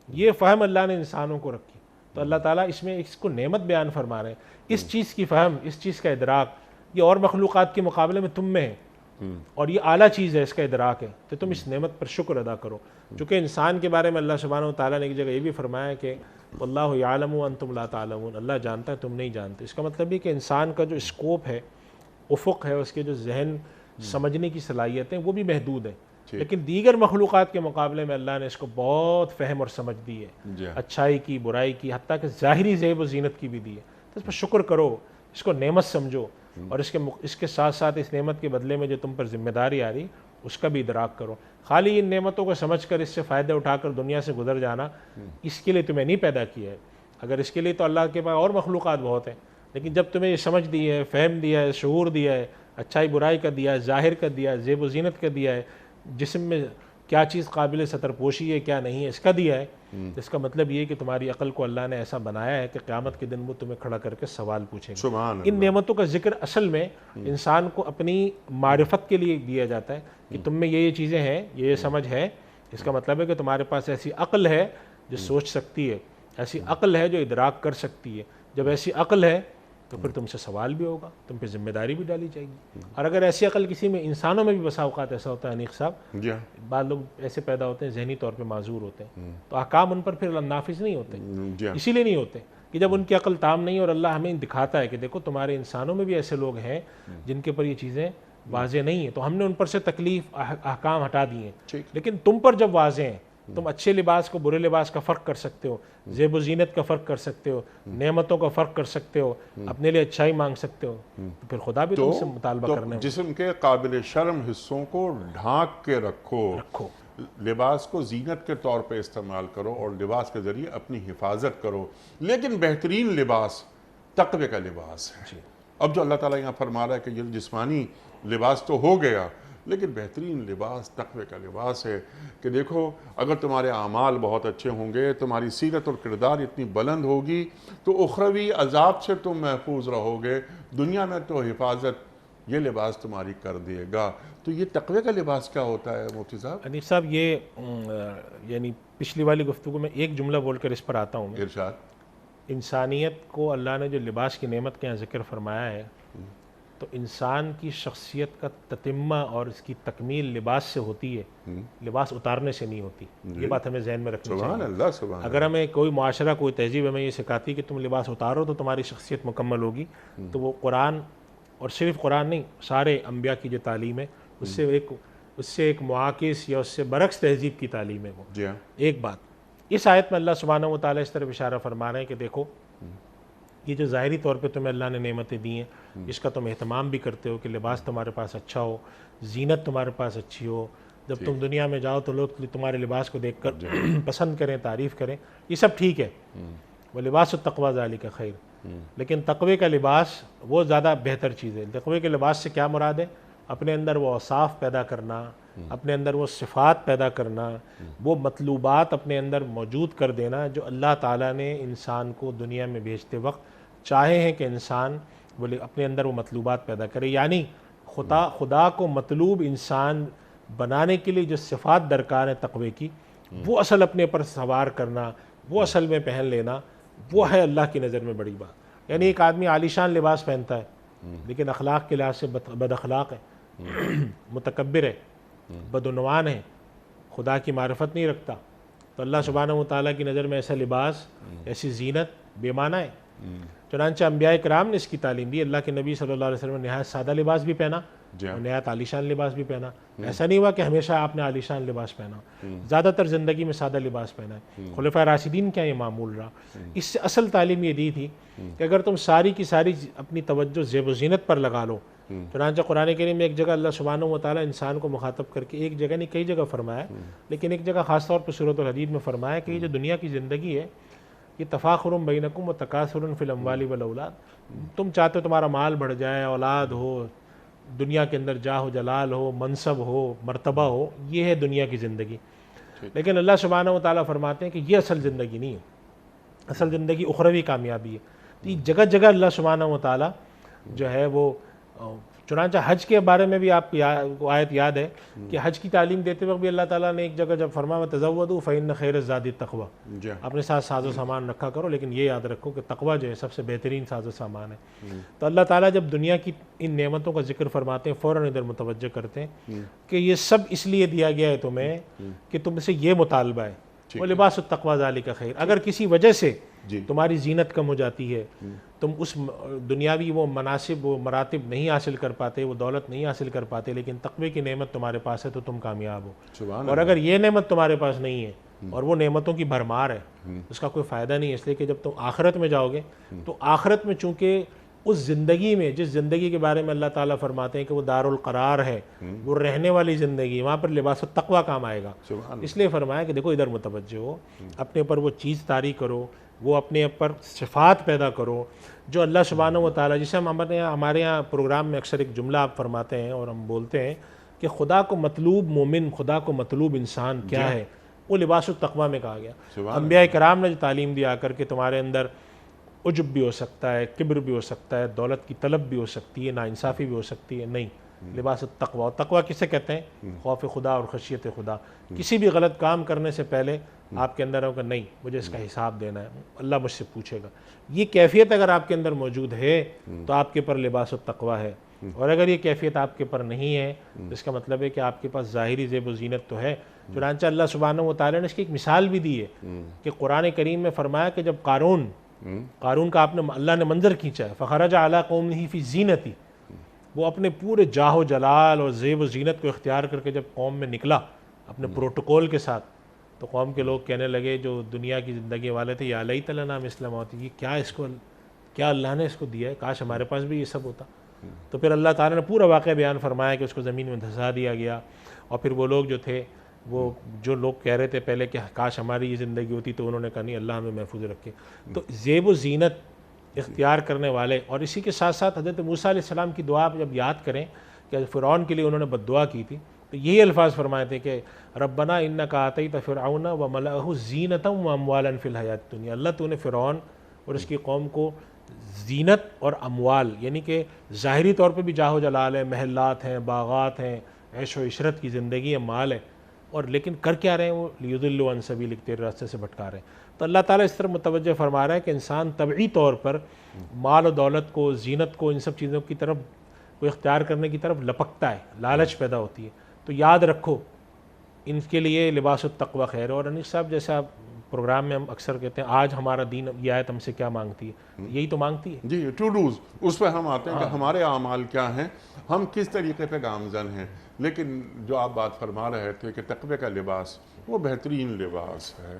یہ فہم اللہ نے انسانوں کو رکھی، تو اللہ تعالیٰ اس میں اس کو نعمت بیان فرما رہے ہیں۔ اس چیز کی فہم، اس چیز کا ادراک یہ اور مخلوقات کے مقابلے میں تم میں ہے، اور یہ اعلیٰ چیز ہے، اس کا ادراک ہے، تو تم اس نعمت پر شکر ادا کرو۔ چونکہ انسان کے بارے میں اللہ سبحانہ و تعالیٰ نے ایک جگہ یہ بھی فرمایا کہ واللہ یعلم وانتم لا تعلمون، اللہ جانتا ہے تم نہیں جانتے۔ اس کا مطلب یہ کہ انسان کا جو اسکوپ ہے، افق ہے، اس کے جو ذہن سمجھنے کی صلاحیتیں وہ بھی محدود ہیں، لیکن دیگر مخلوقات کے مقابلے میں اللہ نے اس کو بہت فہم اور سمجھ دی ہے، اچھائی کی، برائی کی، حتیٰ کہ ظاہری زیب و زینت کی بھی دی ہے۔ تو اس پر شکر کرو، اس کو نعمت سمجھو، اور اس کے ساتھ ساتھ اس نعمت کے بدلے میں جو تم پر ذمہ داری آ رہی اس کا بھی ادراک کرو۔ خالی ان نعمتوں کو سمجھ کر اس سے فائدہ اٹھا کر دنیا سے گزر جانا، اس کے لیے تمہیں نہیں پیدا کیا ہے۔ اگر اس کے لیے تو اللہ کے پاس اور مخلوقات بہت ہیں، لیکن جب تمہیں یہ سمجھ دی ہے، فہم دیا ہے، شعور دیا ہے، اچھائی برائی کا دیا ہے، ظاہر کا دیا ہے، زیب و زینت کا دیا ہے، جسم میں کیا چیز قابل سطر پوشی ہے کیا نہیں ہے اس کا دیا ہے، اس کا مطلب یہ ہے کہ تمہاری عقل کو اللہ نے ایسا بنایا ہے کہ قیامت کے دن وہ تمہیں کھڑا کر کے سوال پوچھیں گے۔ ان نعمتوں کا ذکر اصل میں انسان کو اپنی معرفت کے لیے دیا جاتا ہے کہ تم میں یہ چیزیں ہیں، یہ سمجھ ہے، اس کا مطلب ہے کہ تمہارے پاس ایسی عقل ہے جو سوچ سکتی ہے، ایسی عقل ہے جو ادراک کر سکتی ہے۔ جب ایسی عقل ہے تو پھر تم سے سوال بھی ہوگا، تم پہ ذمہ داری بھی ڈالی جائے گی۔ اور اگر ایسی عقل کسی میں، انسانوں میں بھی بسا اوقات ایسا ہوتا ہے انیق صاحب، جی ہاں، بعض لوگ ایسے پیدا ہوتے ہیں ذہنی طور پہ معذور ہوتے ہیں، تو احکام ان پر پھر نافذ نہیں ہوتے، جی ہاں، اسی لیے نہیں ہوتے کہ جب ان کی عقل تام نہیں، اور اللہ ہمیں دکھاتا ہے کہ دیکھو تمہارے انسانوں میں بھی ایسے لوگ ہیں جن کے پر یہ چیزیں واضح نہیں ہیں، تو ہم نے ان پر سے تکلیف احکام ہٹا دیے ہیں، ٹھیک، لیکن تم پر جب واضح ہیں، تم اچھے لباس کو برے لباس کا فرق کر سکتے ہو، زیب و زینت کا فرق کر سکتے ہو، نعمتوں کا فرق کر سکتے ہو، اپنے لیے اچھائی مانگ سکتے ہو، تو پھر خدا بھی تم سے مطالبہ کرنے تو جسم کے قابل شرم حصوں کو ڈھانک کے رکھو، لباس کو زینت کے طور پہ استعمال کرو اور لباس کے ذریعے اپنی حفاظت کرو، لیکن بہترین لباس تقوی کا لباس ہے۔ اب جو اللہ تعالیٰ یہاں فرما رہا ہے کہ یہ جسمانی لباس تو ہو گیا، لیکن بہترین لباس تقوی کا لباس ہے کہ دیکھو اگر تمہارے اعمال بہت اچھے ہوں گے، تمہاری سیرت اور کردار اتنی بلند ہوگی تو اخروی عذاب سے تم محفوظ رہو گے، دنیا میں تو حفاظت یہ لباس تمہاری کر دے گا۔ تو یہ تقوی کا لباس کیا ہوتا ہے مفتی صاحب؟ انیف صاحب یہ یعنی پچھلی والی گفتگو میں ایک جملہ بول کر اس پر آتا ہوں میں، ارشاد۔ انسانیت کو اللہ نے جو لباس کی نعمت کا یہاں ذکر فرمایا ہے، تو انسان کی شخصیت کا تتمہ اور اس کی تکمیل لباس سے ہوتی ہے، لباس اتارنے سے نہیں ہوتی، یہ بات ہمیں ذہن میں رکھنی سبحان چاہیے۔ اللہ، سبحان اگر ہمیں کوئی معاشرہ، کوئی تہذیب ہمیں یہ سکھاتی کہ تم لباس اتارو تو تمہاری شخصیت مکمل ہوگی، تو وہ قرآن، اور صرف قرآن نہیں، سارے انبیاء کی جو تعلیم ہے اس سے ایک معاکس یا اس سے برعکس تہذیب کی تعلیم ہے وہ۔ جی ہاں، ایک بات اس آیت میں اللہ سبحانہ و تعالیٰ اس طرف اشارہ فرما رہے ہیں کہ دیکھو یہ جو ظاہری طور پہ تمہیں اللہ نے نعمتیں دی ہیں، اس کا تم اہتمام بھی کرتے ہو کہ لباس تمہارے پاس اچھا ہو، زینت تمہارے پاس اچھی ہو، جب تم دنیا میں جاؤ تو لوگ تمہارے لباس کو دیکھ کر پسند کریں، تعریف کریں، یہ سب ٹھیک ہے، وہ لباس التقویٰ ذالک خیر، لیکن تقوی کا لباس وہ زیادہ بہتر چیز ہے۔ تقوی کے لباس سے کیا مراد ہے؟ اپنے اندر وہ اوصاف پیدا کرنا، اپنے اندر وہ صفات پیدا کرنا، وہ مطلوبات اپنے اندر موجود کر دینا جو اللہ تعالیٰ نے انسان کو دنیا میں بھیجتے وقت چاہے ہیں کہ انسان اپنے اندر وہ مطلوبات پیدا کرے، یعنی خدا کو مطلوب انسان بنانے کے لیے جو صفات درکار ہیں تقوی کی، وہ اصل اپنے پر سوار کرنا، وہ اصل میں پہن لینا، وہ ہے اللہ کی نظر میں بڑی بات۔ یعنی ایک آدمی عالیشان لباس پہنتا ہے لیکن اخلاق کے لحاظ سے بد اخلاق ہے، متکبر ہے، بدعنوان ہے، خدا کی معرفت نہیں رکھتا، تو اللہ سبحانہ و تعالیٰ کی نظر میں ایسا لباس، ایسی زینت بے معنی ہے۔ چنانچہ انبیاء کرام نے اس کی تعلیم دی، اللہ کے نبی صلی اللہ علیہ وسلم نے نہایت سادہ لباس بھی پہنا اور نہایت عالیشان لباس بھی پہنا۔ ایسا نہیں ہوا کہ ہمیشہ آپ نے عالیشان لباس پہنا، زیادہ تر زندگی میں سادہ لباس پہنا ہے۔ خلفائے راشدین کیا یہ معمول رہا؟ اس سے اصل تعلیم یہ دی تھی کہ اگر تم ساری کی ساری اپنی توجہ زیب و زینت پر لگا لو، چنانچہ قرآن کریم میں ایک جگہ اللہ سبحانہ و تعالیٰ انسان کو مخاطب کر کے، ایک جگہ نہیں کئی جگہ فرمایا، لیکن ایک جگہ خاص طور پر سورۃ الحدید میں فرمایا کہ یہ جو دنیا کی زندگی ہے یہ تفاخر بینکم و تکاثر فی الاموال والاولاد، تم چاہتے ہو تمہارا مال بڑھ جائے، اولاد ہو، دنیا کے اندر جاہ و جلال ہو، منصب ہو، مرتبہ ہو، یہ ہے دنیا کی زندگی، لیکن اللہ سبحانہ و تعالیٰ فرماتے ہیں کہ یہ اصل زندگی نہیں ہے، اصل زندگی اخروی کامیابی ہے۔ تو یہ جگہ جگہ اللہ سبحانہ و تعالیٰ جو ہے وہ، چنانچہ حج کے بارے میں بھی آپ کو آیت یاد ہے کہ حج کی تعلیم دیتے وقت بھی اللہ تعالیٰ نے ایک جگہ جب فرمایا تزودوا فإن خیر الزاد التقویٰ، اپنے ساتھ ساز و سامان رکھا کرو، لیکن یہ یاد رکھو کہ تقویٰ جو ہے سب سے بہترین ساز و سامان ہے۔ تو اللہ تعالیٰ جب دنیا کی ان نعمتوں کا ذکر فرماتے ہیں فوراً ادھر متوجہ کرتے ہیں کہ یہ سب اس لیے دیا گیا ہے تمہیں کہ تم سے یہ مطالبہ ہے، وہ لباس التقویٰ ذالک خیر۔ اگر کسی وجہ سے تمہاری زینت کم ہو جاتی ہے، تم اس دنیاوی وہ مناسب، وہ مراتب نہیں حاصل کر پاتے، وہ دولت نہیں حاصل کر پاتے، لیکن تقوی کی نعمت تمہارے پاس ہے تو تم کامیاب ہو۔ اور اگر یہ نعمت تمہارے پاس نہیں ہے اور وہ نعمتوں کی بھرمار ہے، اس کا کوئی فائدہ نہیں ہے، اس لیے کہ جب تم آخرت میں جاؤ گے تو آخرت میں چونکہ اس زندگی میں، جس زندگی کے بارے میں اللہ تعالیٰ فرماتے ہیں کہ وہ دار القرار ہے، وہ رہنے والی زندگی، وہاں پر لباس التقویٰ کام آئے گا۔ اس لیے فرمایا کہ دیکھو ادھر متوجہ ہو، اپنے اوپر وہ چیز طاری کرو، وہ اپنے اوپر صفات پیدا کرو جو اللہ سبحانہ و تعالیٰ، جسے ہمارے یہاں پروگرام میں اکثر ایک جملہ آپ فرماتے ہیں اور ہم بولتے ہیں کہ خدا کو مطلوب مومن، خدا کو مطلوب انسان کیا ہے، وہ لباس التقویٰ میں کہا گیا۔ انبیاء کرام نے جو تعلیم دیا کر کے تمہارے اندر عجب بھی ہو سکتا ہے، کبر بھی ہو سکتا ہے، دولت کی طلب بھی ہو سکتی ہے، ناانصافی بھی ہو سکتی ہے، نہیں، لباس التقوی. اور تقوی کسے کہتے ہیں؟ خوف خدا اور خشیت خدا. کسی بھی غلط کام کرنے سے پہلے آپ کے اندر ہوگا نہیں مجھے اس کا حساب دینا ہے, اللہ مجھ سے پوچھے گا. یہ کیفیت اگر آپ کے اندر موجود ہے تو آپ کے پر لباس التقوی ہے. اور اگر یہ کیفیت آپ کے پر نہیں ہے تو اس کا مطلب ہے کہ آپ کے پاس ظاہری زیب و زینت تو ہے. چنانچہ اللہ سبحانہ و تعالیٰ نے اس کی ایک مثال بھی دی ہے کہ قرآن کریم میں فرمایا کہ جب قارون کا اللہ نے منظر کھینچا ہے, فخرج علی قومہ فی زینتی, وہ اپنے پورے جاہ و جلال اور زیب و زینت کو اختیار کر کے جب قوم میں نکلا اپنے پروٹوکول کے ساتھ, تو قوم کے لوگ کہنے لگے جو دنیا کی زندگی والے تھے, یا لیت لنا مثل ما اوتی, یہ کیا اللہ نے اس کو دیا ہے, کاش ہمارے پاس بھی یہ سب ہوتا. تو پھر اللہ تعالیٰ نے پورا واقعہ بیان فرمایا کہ اس کو زمین میں دھسا دیا گیا. اور پھر وہ لوگ جو تھے, وہ جو لوگ کہہ رہے تھے پہلے کہ کاش ہماری یہ زندگی ہوتی, تو انہوں نے کہا نہیں اللہ ہمیں محفوظ رکھے. تو زیب و زینت اختیار کرنے والے, اور اسی کے ساتھ ساتھ حضرت موسیٰ علیہ السلام کی دعا جب یاد کریں کہ فرعون کے لیے انہوں نے بد دعا کی تھی, تو یہی الفاظ فرمائے تھے کہ ربنا انک آتیت فرعون وملأہ زینۃ واموالا فی الحیاۃ الدنیا. اللہ تو نے فرعون اور اس کی قوم کو زینت اور اموال, یعنی کہ ظاہری طور پہ بھی جاہ و جلال ہے, محلات ہیں, باغات ہیں, عیش و عشرت کی زندگی ہے, مال ہے, اور لیکن کر کیا رہے ہیں وہ لیضلوا عن سبیلک, تیرے راستے سے بھٹکا رہے ہیں. تو اللہ تعالیٰ اس طرح متوجہ فرما رہا ہے کہ انسان طبعی طور پر مال و دولت کو, زینت کو, ان سب چیزوں کی طرف کو اختیار کرنے کی طرف لپکتا ہے, لالچ پیدا ہوتی ہے. تو یاد رکھو ان کے لیے لباس التقوی خیر ہے. اور انیس صاحب جیسے آپ پروگرام میں ہم اکثر کہتے ہیں آج ہمارا دین یہ آیت ہم سے کیا مانگتی ہے, یہی تو مانگتی ہے جی, ٹو ڈوز, اس پہ ہم آتے ہیں کہ ہمارے اعمال کیا ہیں, ہم کس طریقے پہ گامزن ہیں. لیکن جو آپ بات فرما رہے تھے کہ تقوی کا لباس وہ بہترین لباس ہے.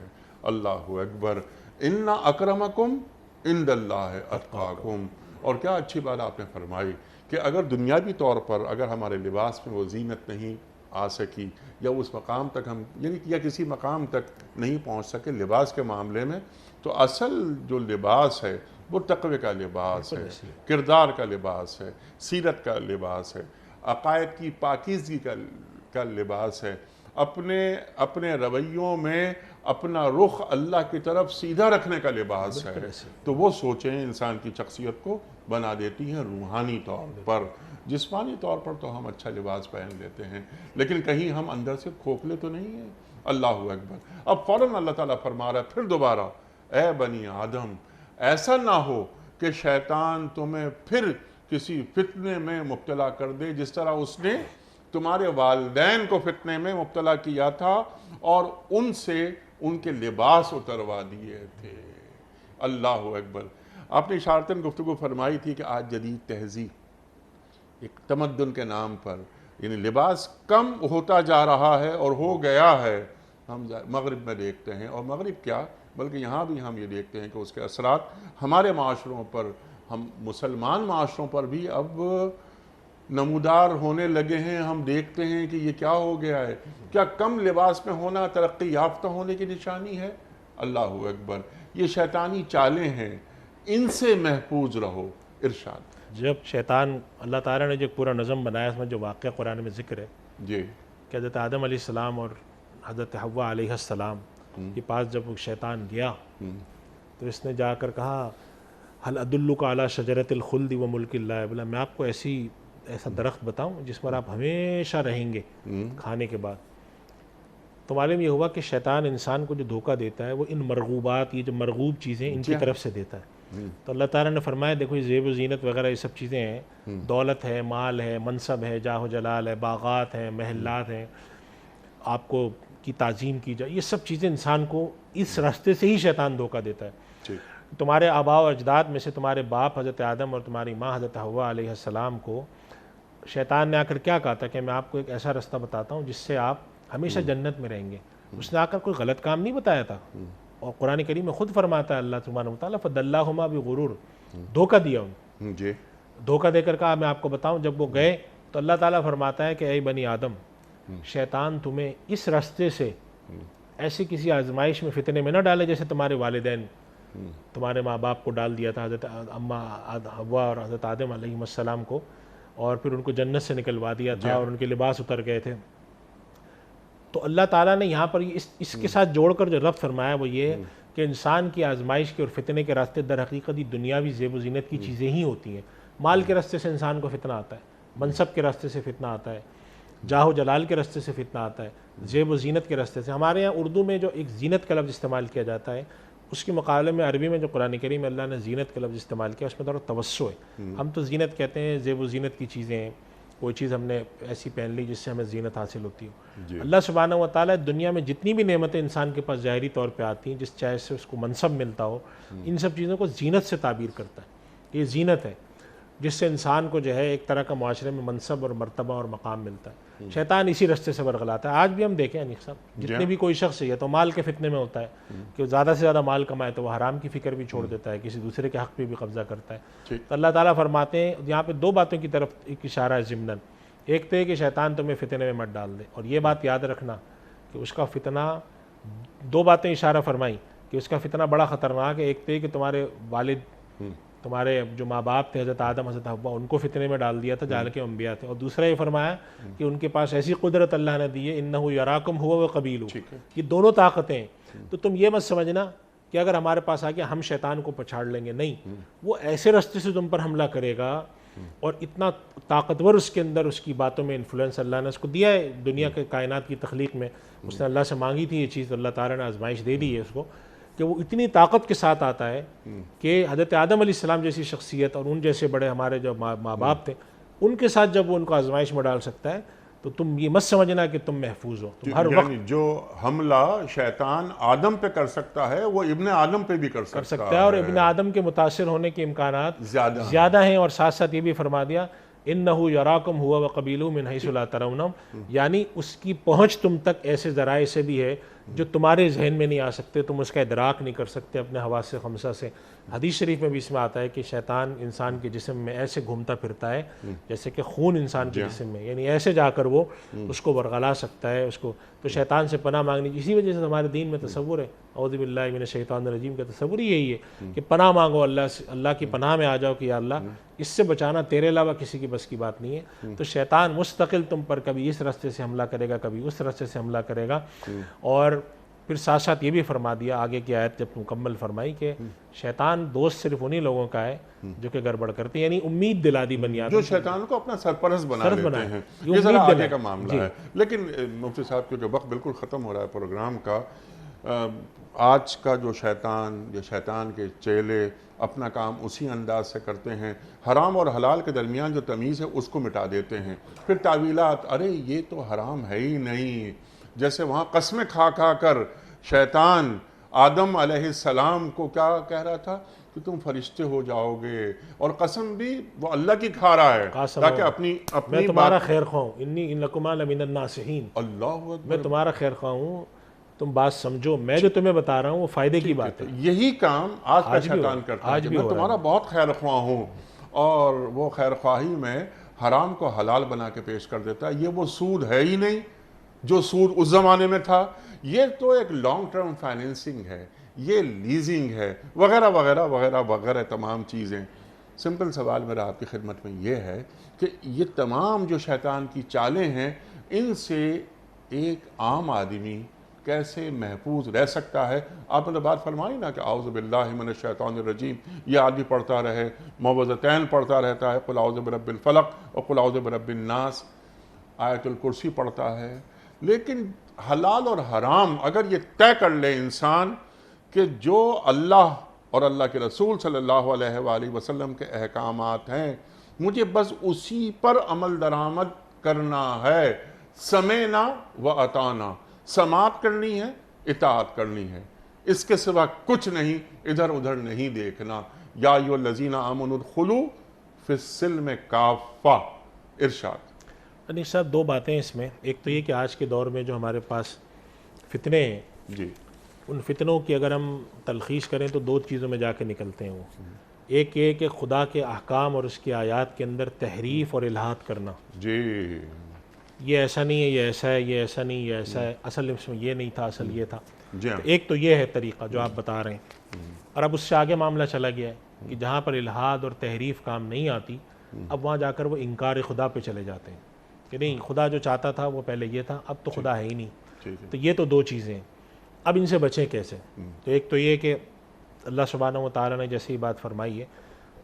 اللہ اکبر, ان اکرمکم عند اللہ اتقاکم. اور کیا اچھی بات آپ نے فرمائی کہ اگر دنیاوی طور پر اگر ہمارے لباس میں وہ زینت نہیں آ سکی, یا اس مقام تک ہم یعنی یا کسی مقام تک نہیں پہنچ سکے لباس کے معاملے میں, تو اصل جو لباس ہے وہ تقوی کا لباس ہے, کردار کا لباس ہے, سیرت کا لباس ہے, عقائد کی پاکیزگی کا لباس ہے, اپنے رویوں میں اپنا رخ اللہ کی طرف سیدھا رکھنے کا لباس ہے. تو وہ سوچیں انسان کی شخصیت کو بنا دیتی ہیں روحانی طور پر. جسمانی طور پر تو ہم اچھا لباس پہن لیتے ہیں, لیکن کہیں ہم اندر سے کھوکھلے تو نہیں ہیں. اللہ اکبر. اب فوراً اللہ تعالیٰ فرما رہا ہے پھر دوبارہ, اے بنی آدم ایسا نہ ہو کہ شیطان تمہیں پھر کسی فتنے میں مبتلا کر دے جس طرح اس نے تمہارے والدین کو فتنے میں مبتلا کیا تھا اور ان سے ان کے لباس اتروا دیے تھے. اللہ اکبر. آپ نے اشارتاً گفتگو فرمائی تھی کہ آج جدید تہذیب ایک تمدن کے نام پر یعنی لباس کم ہوتا جا رہا ہے اور ہو گیا ہے. ہم مغرب میں دیکھتے ہیں, اور مغرب کیا بلکہ یہاں بھی ہم یہ دیکھتے ہیں کہ اس کے اثرات ہمارے معاشروں پر, ہم مسلمان معاشروں پر بھی اب نمودار ہونے لگے ہیں. ہم دیکھتے ہیں کہ یہ کیا ہو گیا ہے. کیا کم لباس میں ہونا ترقی یافتہ ہونے کی نشانی ہے؟ اللہ اکبر. یہ شیطانی چالیں ہیں, ان سے محفوظ رہو. ارشاد. جب شیطان, اللہ تعالیٰ نے جو پورا نظم بنایا اس میں جو واقعہ قرآن میں ذکر ہے جی کہ حضرت آدم علیہ السلام اور حضرت حوا علیہ السلام کے پاس جب شیطان گیا تو اس نے جا کر کہا هل ادلک علی شجرۃ الخلد وملک لا یبلی, میں آپ کو ایسا درخت بتاؤں جس پر آپ ہمیشہ رہیں گے کھانے کے بعد. تو معلوم یہ ہوا کہ شیطان انسان کو جو دھوکہ دیتا ہے وہ ان مرغوبات, یہ جو مرغوب چیزیں ان کی طرف سے دیتا ہے. تو اللہ تعالیٰ نے فرمایا دیکھو یہ زیب و زینت وغیرہ یہ سب چیزیں ہیں, دولت ہے, مال ہے, منصب ہے, جاہ و جلال ہے, باغات ہیں, محلات ہیں, آپ کو کی تعظیم کی جائے, یہ سب چیزیں انسان کو اس راستے سے ہی شیطان دھوکہ دیتا ہے. تمہارے آباء و اجداد میں سے تمہارے باپ حضرت آدم اور تمہاری ماں حضرت حوا علیہ السلام کو شیطان نے آ کر کیا کہا تھا کہ میں آپ کو ایک ایسا راستہ بتاتا ہوں جس سے آپ ہمیشہ جنت میں رہیں گے. اس نے آ کر کوئی غلط کام نہیں بتایا تھا, اور قرآن کریم میں خود فرماتا ہے اللہ سبحانہ وتعالیٰ فدلاہما بغرور, دھوکہ دیا ان جی, دھوکہ دے کر کہا میں آپ کو بتاؤں. جب وہ گئے تو اللہ تعالیٰ فرماتا ہے کہ اے بنی آدم شیطان تمہیں اس راستے سے ایسی کسی آزمائش میں فتنے میں نہ ڈالے جیسے تمہارے والدین تمہارے ماں باپ کو ڈال دیا تھا, حضرت حوا اور حضرت آدم علیہ السلام کو, اور پھر ان کو جنت سے نکلوا دیا تھا اور ان کے لباس اتر گئے تھے. تو اللہ تعالیٰ نے یہاں پر اس کے ساتھ جوڑ کر جو ربط فرمایا وہ یہ کہ انسان کی آزمائش کے اور فتنے کے راستے در حقیقت دنیاوی زیب و زینت کی چیزیں ہی ہوتی ہیں. مال کے راستے سے انسان کو فتنہ آتا ہے, منصب کے راستے سے فتنہ آتا ہے، جاہ و جلال کے راستے سے فتنہ آتا ہے، زیب و زینت کے راستے سے. ہمارے یہاں اردو میں جو ایک زینت کا لفظ استعمال کیا جاتا ہے، اس کے مقابلے میں عربی میں جو قرآن کریم میں اللہ نے زینت کا لفظ استعمال کیا اس میں تھوڑا توسع ہے. ہم تو زینت کہتے ہیں زیب و زینت کی چیزیں ہیں، کوئی چیز ہم نے ایسی پہن لی جس سے ہمیں زینت حاصل ہوتی ہو. اللہ سبحانہ و تعالیٰ دنیا میں جتنی بھی نعمتیں انسان کے پاس ظاہری طور پہ آتی ہیں، جس چاہے سے اس کو منصب ملتا ہو، ان سب چیزوں کو زینت سے تعبیر کرتا ہے. یہ زینت ہے جس سے انسان کو جو ہے ایک طرح کا معاشرے میں منصب اور مرتبہ اور مقام ملتا ہے. شیطان اسی رستے سے ورغلاتا ہے. آج بھی ہم دیکھیں انیق صاحب، جتنے بھی کوئی شخص ہے تو مال کے فتنے میں ہوتا ہے کہ زیادہ سے زیادہ مال کمائے تو وہ حرام کی فکر بھی چھوڑ دیتا ہے، کسی دوسرے کے حق پہ بھی قبضہ کرتا ہے. تو اللہ تعالیٰ فرماتے ہیں یہاں پہ دو باتوں کی طرف ایک اشارہ ہے ضمناً. ایک تو ہے کہ شیطان تمہیں فتنے میں مت ڈال دے، اور یہ بات یاد رکھنا کہ اس کا فتنہ، دو باتیں اشارہ فرمائی کہ اس کا فتنہ بڑا خطرناک ہے. ایک تو یہ کہ تمہارے والد، تمہارے جو ماں باپ تھے حضرت آدم حضرت حوا، ان کو فتنے میں ڈال دیا تھا جال کے انبیاء تھے. اور دوسرا یہ فرمایا کہ ان کے پاس ایسی قدرت اللہ نے دی ہے، انہ یراکم ہوا وقبیلہ. یہ دونوں طاقتیں. تو تم یہ مت سمجھنا کہ اگر ہمارے پاس آ گیا ہم شیطان کو پچھاڑ لیں گے، نہیں، وہ ایسے راستے سے تم پر حملہ کرے گا اور اتنا طاقتور اس کے اندر، اس کی باتوں میں انفلوئنس اللہ نے اس کو دیا ہے. دنیا کے کائنات کی تخلیق میں اس نے اللہ سے مانگی تھی یہ چیز، اللہ تعالیٰ نے آزمائش دے دی ہے اس کو کہ وہ اتنی طاقت کے ساتھ آتا ہے کہ حضرت آدم علیہ السلام جیسی شخصیت اور ان جیسے بڑے ہمارے جو ماں باپ تھے ان کے ساتھ جب وہ ان کو آزمائش میں ڈال سکتا ہے تو تم یہ مت سمجھنا کہ تم محفوظ ہو. تم ہر وقت جو حملہ شیطان آدم پہ کر سکتا ہے وہ ابن آدم پہ بھی کر سکتا ہے، اور ابن آدم کے متاثر ہونے کے امکانات زیادہ ہیں. اور ساتھ ساتھ یہ بھی فرما دیا انہ یراکم ہوا وقبیلہ من حیث لا ترونہم، یعنی اس کی پہنچ تم تک ایسے ذرائع سے بھی ہے جو تمہارے ذہن میں نہیں آ سکتے، تم اس کا ادراک نہیں کر سکتے اپنے حواس خمسہ سے. حدیث شریف میں بھی اس میں آتا ہے کہ شیطان انسان کے جسم میں ایسے گھومتا پھرتا ہے جیسے کہ خون انسان کے جسم میں، یعنی ایسے جا کر وہ اس کو ورغلا سکتا ہے اس کو. تو شیطان سے پناہ مانگنی، اسی وجہ سے ہمارے دین میں تصور ہے، اعوذ باللہ من الشیطان الرجیم کا تصور یہی ہے کہ پناہ مانگو اللہ سے، اللہ کی پناہ میں آ جاؤ کہ یا اللہ اس سے بچانا تیرے علاوہ کسی کی بس کی بات نہیں ہے. تو شیطان مستقل تم پر کبھی اس راستے سے حملہ کرے گا، کبھی اس راستے سے حملہ کرے گا. اور پھر ساتھ ساتھ یہ بھی فرما دیا آگے کی آیت جب مکمل فرمائی کہ شیطان دوست صرف انہی لوگوں کا ہے جو کہ گڑبڑ کرتے ہیں، یعنی امید دلا دی بنیاد، جو شیطان کو اپنا سرپرست بنا لیتے ہیں. یہ ذرا آگے کا معاملہ ہے. لیکن مفتی صاحب کیونکہ وقت بالکل ختم ہو رہا ہے پروگرام کا، آج کا جو شیطان یا شیطان کے چیلے اپنا کام اسی انداز سے کرتے ہیں، حرام اور حلال کے درمیان جو تمیز ہے اس کو مٹا دیتے ہیں. پھر تعویلات، ارے یہ تو حرام ہے ہی نہیں، جیسے وہاں قسمیں کھا کھا کر شیطان آدم علیہ السلام کو کیا کہہ رہا تھا کہ تم فرشتے ہو جاؤ گے، اور قسم بھی وہ اللہ کی کھا رہا ہے تاکہ اپنی میں تمہارا خیر خواہ ہوں، انی انکما لمن الناصحین، اللہ اکبر، میں تمہارا خیر خواہ ہوں، تم بات سمجھو، میں جو تمہیں بتا رہا ہوں وہ فائدے کی بات ہے. یہی کام آج کا شیطان کرتا ہے کہ میں تمہارا بہت خیر خواہ ہوں، اور وہ خیر خواہی میں حرام کو حلال بنا کے پیش کر دیتا ہے. یہ وہ سود ہے ہی نہیں جو سود اس زمانے میں تھا، یہ تو ایک لانگ ٹرم فائنینسنگ ہے، یہ لیزنگ ہے، وغیرہ وغیرہ وغیرہ وغیرہ تمام چیزیں. سمپل سوال میرا آپ کی خدمت میں یہ ہے کہ یہ تمام جو شیطان کی چالیں ہیں ان سے ایک عام آدمی کیسے محفوظ رہ سکتا ہے؟ آپ نے بات فرمائی نا کہ اعوذ باللہ من الشیطان الرجیم، یہ آدمی پڑھتا رہے، معوذتین پڑھتا رہتا ہے، قل اعوذ برب الفلق اور قل اعوذ برب الناس، آیت الکرسی پڑھتا ہے. لیکن حلال اور حرام اگر یہ طے کر لے انسان کہ جو اللہ اور اللہ کے رسول صلی اللہ علیہ وآلہ وسلم کے احکامات ہیں مجھے بس اسی پر عمل درآمد کرنا ہے، سمعنا و اطعنا، سماعت کرنی ہے، اطاعت کرنی ہے، اس کے سوا کچھ نہیں، ادھر ادھر نہیں دیکھنا. یا ایھا الذین آمنوا ادخلوا فی السلم کافہ، ارشاد. انیق صاحب دو باتیں اس میں، ایک تو یہ کہ آج کے دور میں جو ہمارے پاس فتنے ہیں جی، ان فتنوں کی اگر ہم تلخیص کریں تو دو چیزوں میں جا کے نکلتے ہیں. وہ ایک یہ کہ خدا کے احکام اور اس کی آیات کے اندر تحریف اور الہات کرنا، جی، یہ ایسا نہیں ہے، یہ ایسا ہے، یہ ایسا نہیں، یہ ایسا ہے، اصل اس میں یہ نہیں تھا، اصل یہ تھا. جی ہاں. ایک تو یہ ہے طریقہ جو آپ بتا رہے ہیں. اور اب اس سے آگے معاملہ چلا گیا ہے کہ جہاں پر الہاد اور تحریف کام نہیں آتی اب وہاں جا کر وہ انکار خدا پہ چلے جاتے ہیں کہ نہیں، خدا جو چاہتا تھا وہ پہلے یہ تھا، اب تو خدا ہے ہی نہیں. تو یہ تو دو چیزیں ہیں. اب ان سے بچیں کیسے؟ تو ایک تو یہ کہ اللہ سبحانہ و تعالیٰ نے جیسے ہی بات فرمائی ہے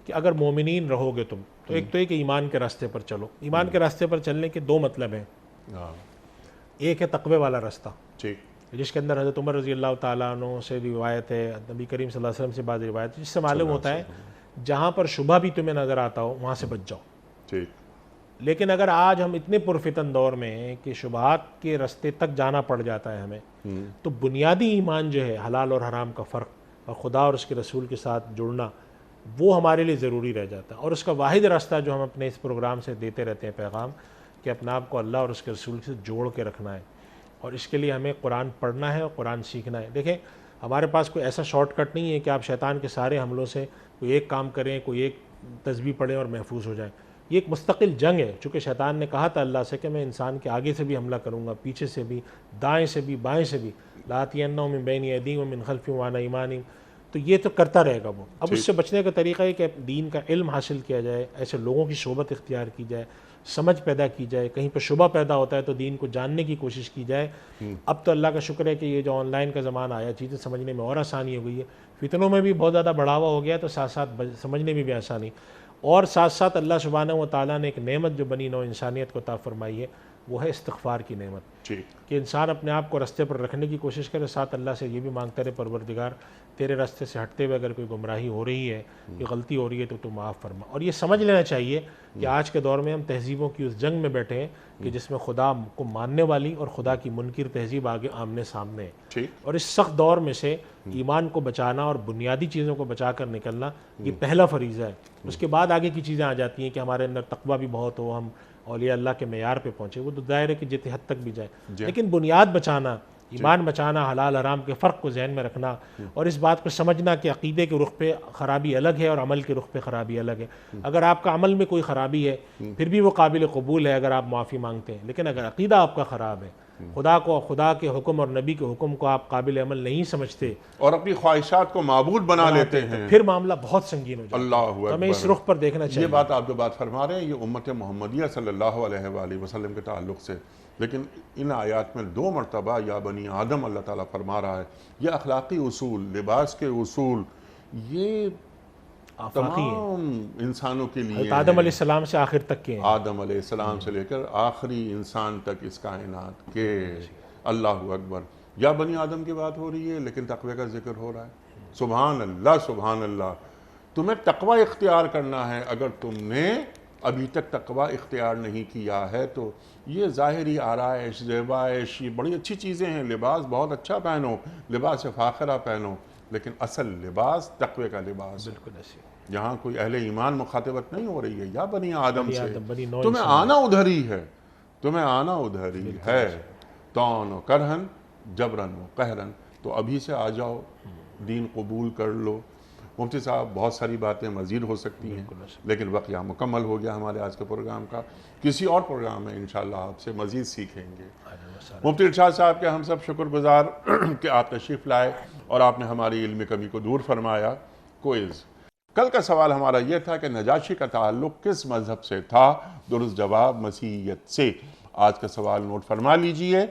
کہ اگر مومنین رہو گے تم تو ایک تو یہ کہ ایمان کے راستے پر چلو. ایمان کے راستے پر چلنے کے دو مطلب ہیں. ایک ہے تقوی والا راستہ جس کے اندر حضرت عمر رضی اللہ تعالیٰ عنہ سے روایت ہے, نبی کریم صلی اللہ علیہ وسلم سے بعض روایت ہے, جس سے معلوم ہوتا ہے جہاں پر شبہ بھی تمہیں نظر آتا ہو وہاں سے بچ جاؤ. لیکن اگر آج ہم اتنے پرفتن دور میں ہیں کہ شبہات کے راستے تک جانا پڑ جاتا ہے ہمیں, تو بنیادی ایمان جو ہے حلال اور حرام کا فرق اور خدا اور اس کے رسول کے ساتھ جڑنا وہ ہمارے لیے ضروری رہ جاتا ہے. اور اس کا واحد راستہ جو ہم اپنے اس پروگرام سے دیتے رہتے ہیں پیغام, کہ اپنے آپ کو اللہ اور اس کے رسول سے جوڑ کے رکھنا ہے, اور اس کے لیے ہمیں قرآن پڑھنا ہے اور قرآن سیکھنا ہے. دیکھیں ہمارے پاس کوئی ایسا شارٹ کٹ نہیں ہے کہ آپ شیطان کے سارے حملوں سے کوئی ایک کام کریں, کوئی ایک تسبیح پڑھیں اور محفوظ ہو جائیں. یہ ایک مستقل جنگ ہے, چونکہ شیطان نے کہا تھا اللہ سے کہ میں انسان کے آگے سے بھی حملہ کروں گا, پیچھے سے بھی, دائیں سے بھی, بائیں سے بھی, لآتینہم من بین ایدیہم ومن خلفہم وعن ایمانہم. تو یہ تو کرتا رہے گا وہ. اب اس سے بچنے کا طریقہ ہے کہ دین کا علم حاصل کیا جائے, ایسے لوگوں کی صحبت اختیار کی جائے, سمجھ پیدا کی جائے, کہیں پہ شبہ پیدا ہوتا ہے تو دین کو جاننے کی کوشش کی جائے. اب تو اللہ کا شکر ہے کہ یہ جو آن لائن کا زمانہ آیا, چیزیں سمجھنے میں اور آسانی ہو گئی ہے, فتنوں میں بھی بہت زیادہ بڑھاوا ہو گیا, تو ساتھ ساتھ سمجھنے میں بھی آسانی. اور ساتھ ساتھ اللہ سبحانہ و تعالیٰ نے ایک نعمت جو بنی نوع انسانیت کو عطا فرمائی ہے, وہ ہے استغفار کی نعمت, کہ انسان اپنے آپ کو راستے پر رکھنے کی کوشش کرے, ساتھ اللہ سے یہ بھی مانگتا رہے پروردگار تیرے راستے سے ہٹتے ہوئے اگر کوئی گمراہی ہو رہی ہے, کوئی غلطی ہو رہی ہے تو معاف فرما. اور یہ سمجھ لینا چاہیے کہ آج کے دور میں ہم تہذیبوں کی اس جنگ میں بیٹھے ہیں کہ جس میں خدا کو ماننے والی اور خدا کی منکر تہذیب آگے آمنے سامنے ہے. اور اس سخت دور میں سے ایمان کو بچانا اور بنیادی چیزوں کو بچا کر نکلنا یہ پہلا فریضہ ہے. اس کے بعد آگے کی چیزیں آ جاتی ہیں کہ ہمارے اندر تقویٰ بھی بہت ہو, ہم اولیاء اللہ کے معیار پہ پہنچے, وہ تو ظاہر ہے کہ جتنے حد تک بھی جائے. لیکن بنیاد بچانا, ایمان بچانا, حلال حرام کے فرق کو ذہن میں رکھنا, اور اس بات کو سمجھنا کہ عقیدے کے رخ پہ خرابی الگ ہے اور عمل کے رخ پہ خرابی الگ ہے. اگر آپ کا عمل میں کوئی خرابی ہے پھر بھی وہ قابل قبول ہے اگر آپ معافی مانگتے ہیں, لیکن اگر عقیدہ آپ کا خراب ہے, خدا کے حکم اور نبی کے حکم کو آپ قابل عمل نہیں سمجھتے اور اپنی خواہشات کو معبود بنا لیتے ہیں, پھر معاملہ بہت سنگین ہو جاتا ہے. اللہ اکبر. ہمیں اس رخ پر دیکھنا چاہیے. یہ بات آپ جو بات فرما رہے ہیں یہ امت محمدیہ صلی اللہ علیہ وآلہ وسلم کے تعلق سے, لیکن ان آیات میں 2 مرتبہ یا بنی آدم اللہ تعالیٰ فرما رہا ہے. یہ اخلاقی اصول, لباس کے اصول, یہ تمام انسانوں کے لیے آدم علیہ السلام سے آخر تک کے ہیں, آدم علیہ السلام سے لے کر آخری انسان تک اس کائنات کے. اللہ اکبر. یا بنی آدم کی بات ہو رہی ہے لیکن تقوی کا ذکر ہو رہا ہے. سبحان اللہ سبحان اللہ. تمہیں تقوی اختیار کرنا ہے. اگر تم نے ابھی تک تقوی اختیار نہیں کیا ہے تو یہ ظاہری آرائش, زیبائش, یہ بڑی اچھی چیزیں ہیں. لباس بہت اچھا پہنو, لباس فاخرہ پہنو, لیکن اصل لباس تقوی کا لباس. بالکل ایسے یہاں کوئی اہل ایمان مخاطبت نہیں ہو رہی ہے یا بنی آدم سے. بنی نوع تمہیں آنا ادھر ہی ہے, تمہیں آنا ادھر ہی ہے. تون و کرہن جبرن و قہرن. تو ابھی سے آ جاؤ, دین قبول کر لو. مفتی صاحب بہت ساری باتیں مزید ہو سکتی ہیں لیکن وقت یہاں مکمل ہو گیا ہمارے آج کے پروگرام کا. کسی اور پروگرام میں انشاءاللہ آپ سے مزید سیکھیں گے. مفتی ارشاد صاحب کے ہم سب شکر گزار کہ آپ تشریف لائے اور آپ نے ہماری علمی کمی کو دور فرمایا. کوئز. کل کا سوال ہمارا یہ تھا کہ نجاشی کا تعلق کس مذہب سے تھا؟ درست جواب مسیحیت سے. آج کا سوال نوٹ فرما لیجئے.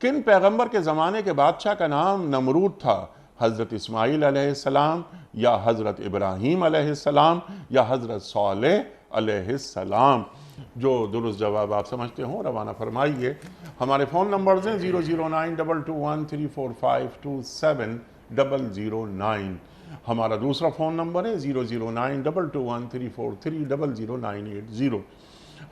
کن پیغمبر کے زمانے کے بادشاہ کا نام نمرود تھا؟ حضرت اسماعیل علیہ السلام یا حضرت ابراہیم علیہ السلام یا حضرت صالح علیہ السلام؟ جو درست جواب آپ سمجھتے ہوں روانہ فرمائیے. ہمارے فون نمبرز ہیں 00922134527 ہمارا دوسرا فون نمبر ہے 0092213430098.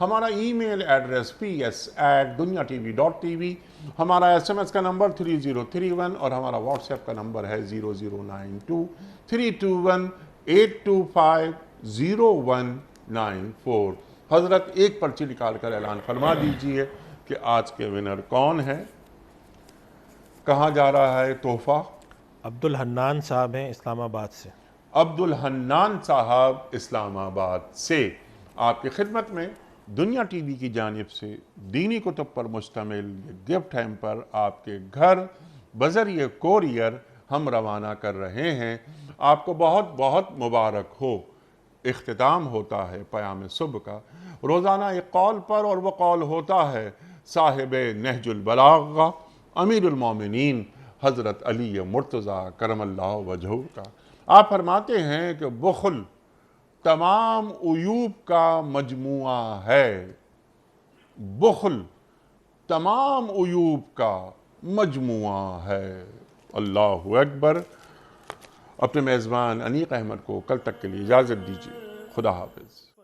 ہمارا ای میل ایڈریس ps@dunyatv.tv. ہمارا SMS کا نمبر 3031 اور ہمارا واٹس ایپ کا نمبر ہے 009232580194. حضرت ایک پرچی نکال کر اعلان فرما دیجئے کہ آج کے ونر کون ہے, کہاں جا رہا ہے تحفہ؟ عبد الحنان صاحب ہیں اسلام آباد سے. عبد الحنان صاحب اسلام آباد سے آپ کی خدمت میں دنیا ٹی وی کی جانب سے دینی کتب پر مشتمل یہ گفٹ ہیمپر آپ کے گھر بذریعہ کوریئر ہم روانہ کر رہے ہیں. آپ کو بہت بہت مبارک ہو. اختتام ہوتا ہے پیام صبح کا. روزانہ ایک قول پر اور وہ قول ہوتا ہے صاحب نہج البلاغہ امیر المومنین حضرت علی مرتضیٰ کرم اللہ وجہہ کا. آپ فرماتے ہیں کہ بخل تمام عیوب کا مجموعہ ہے، بخل تمام عیوب کا مجموعہ ہے۔ اللہ اکبر۔ اپنے میزبان انیق احمد کو کل تک کے لیے اجازت دیجیے۔ خدا حافظ۔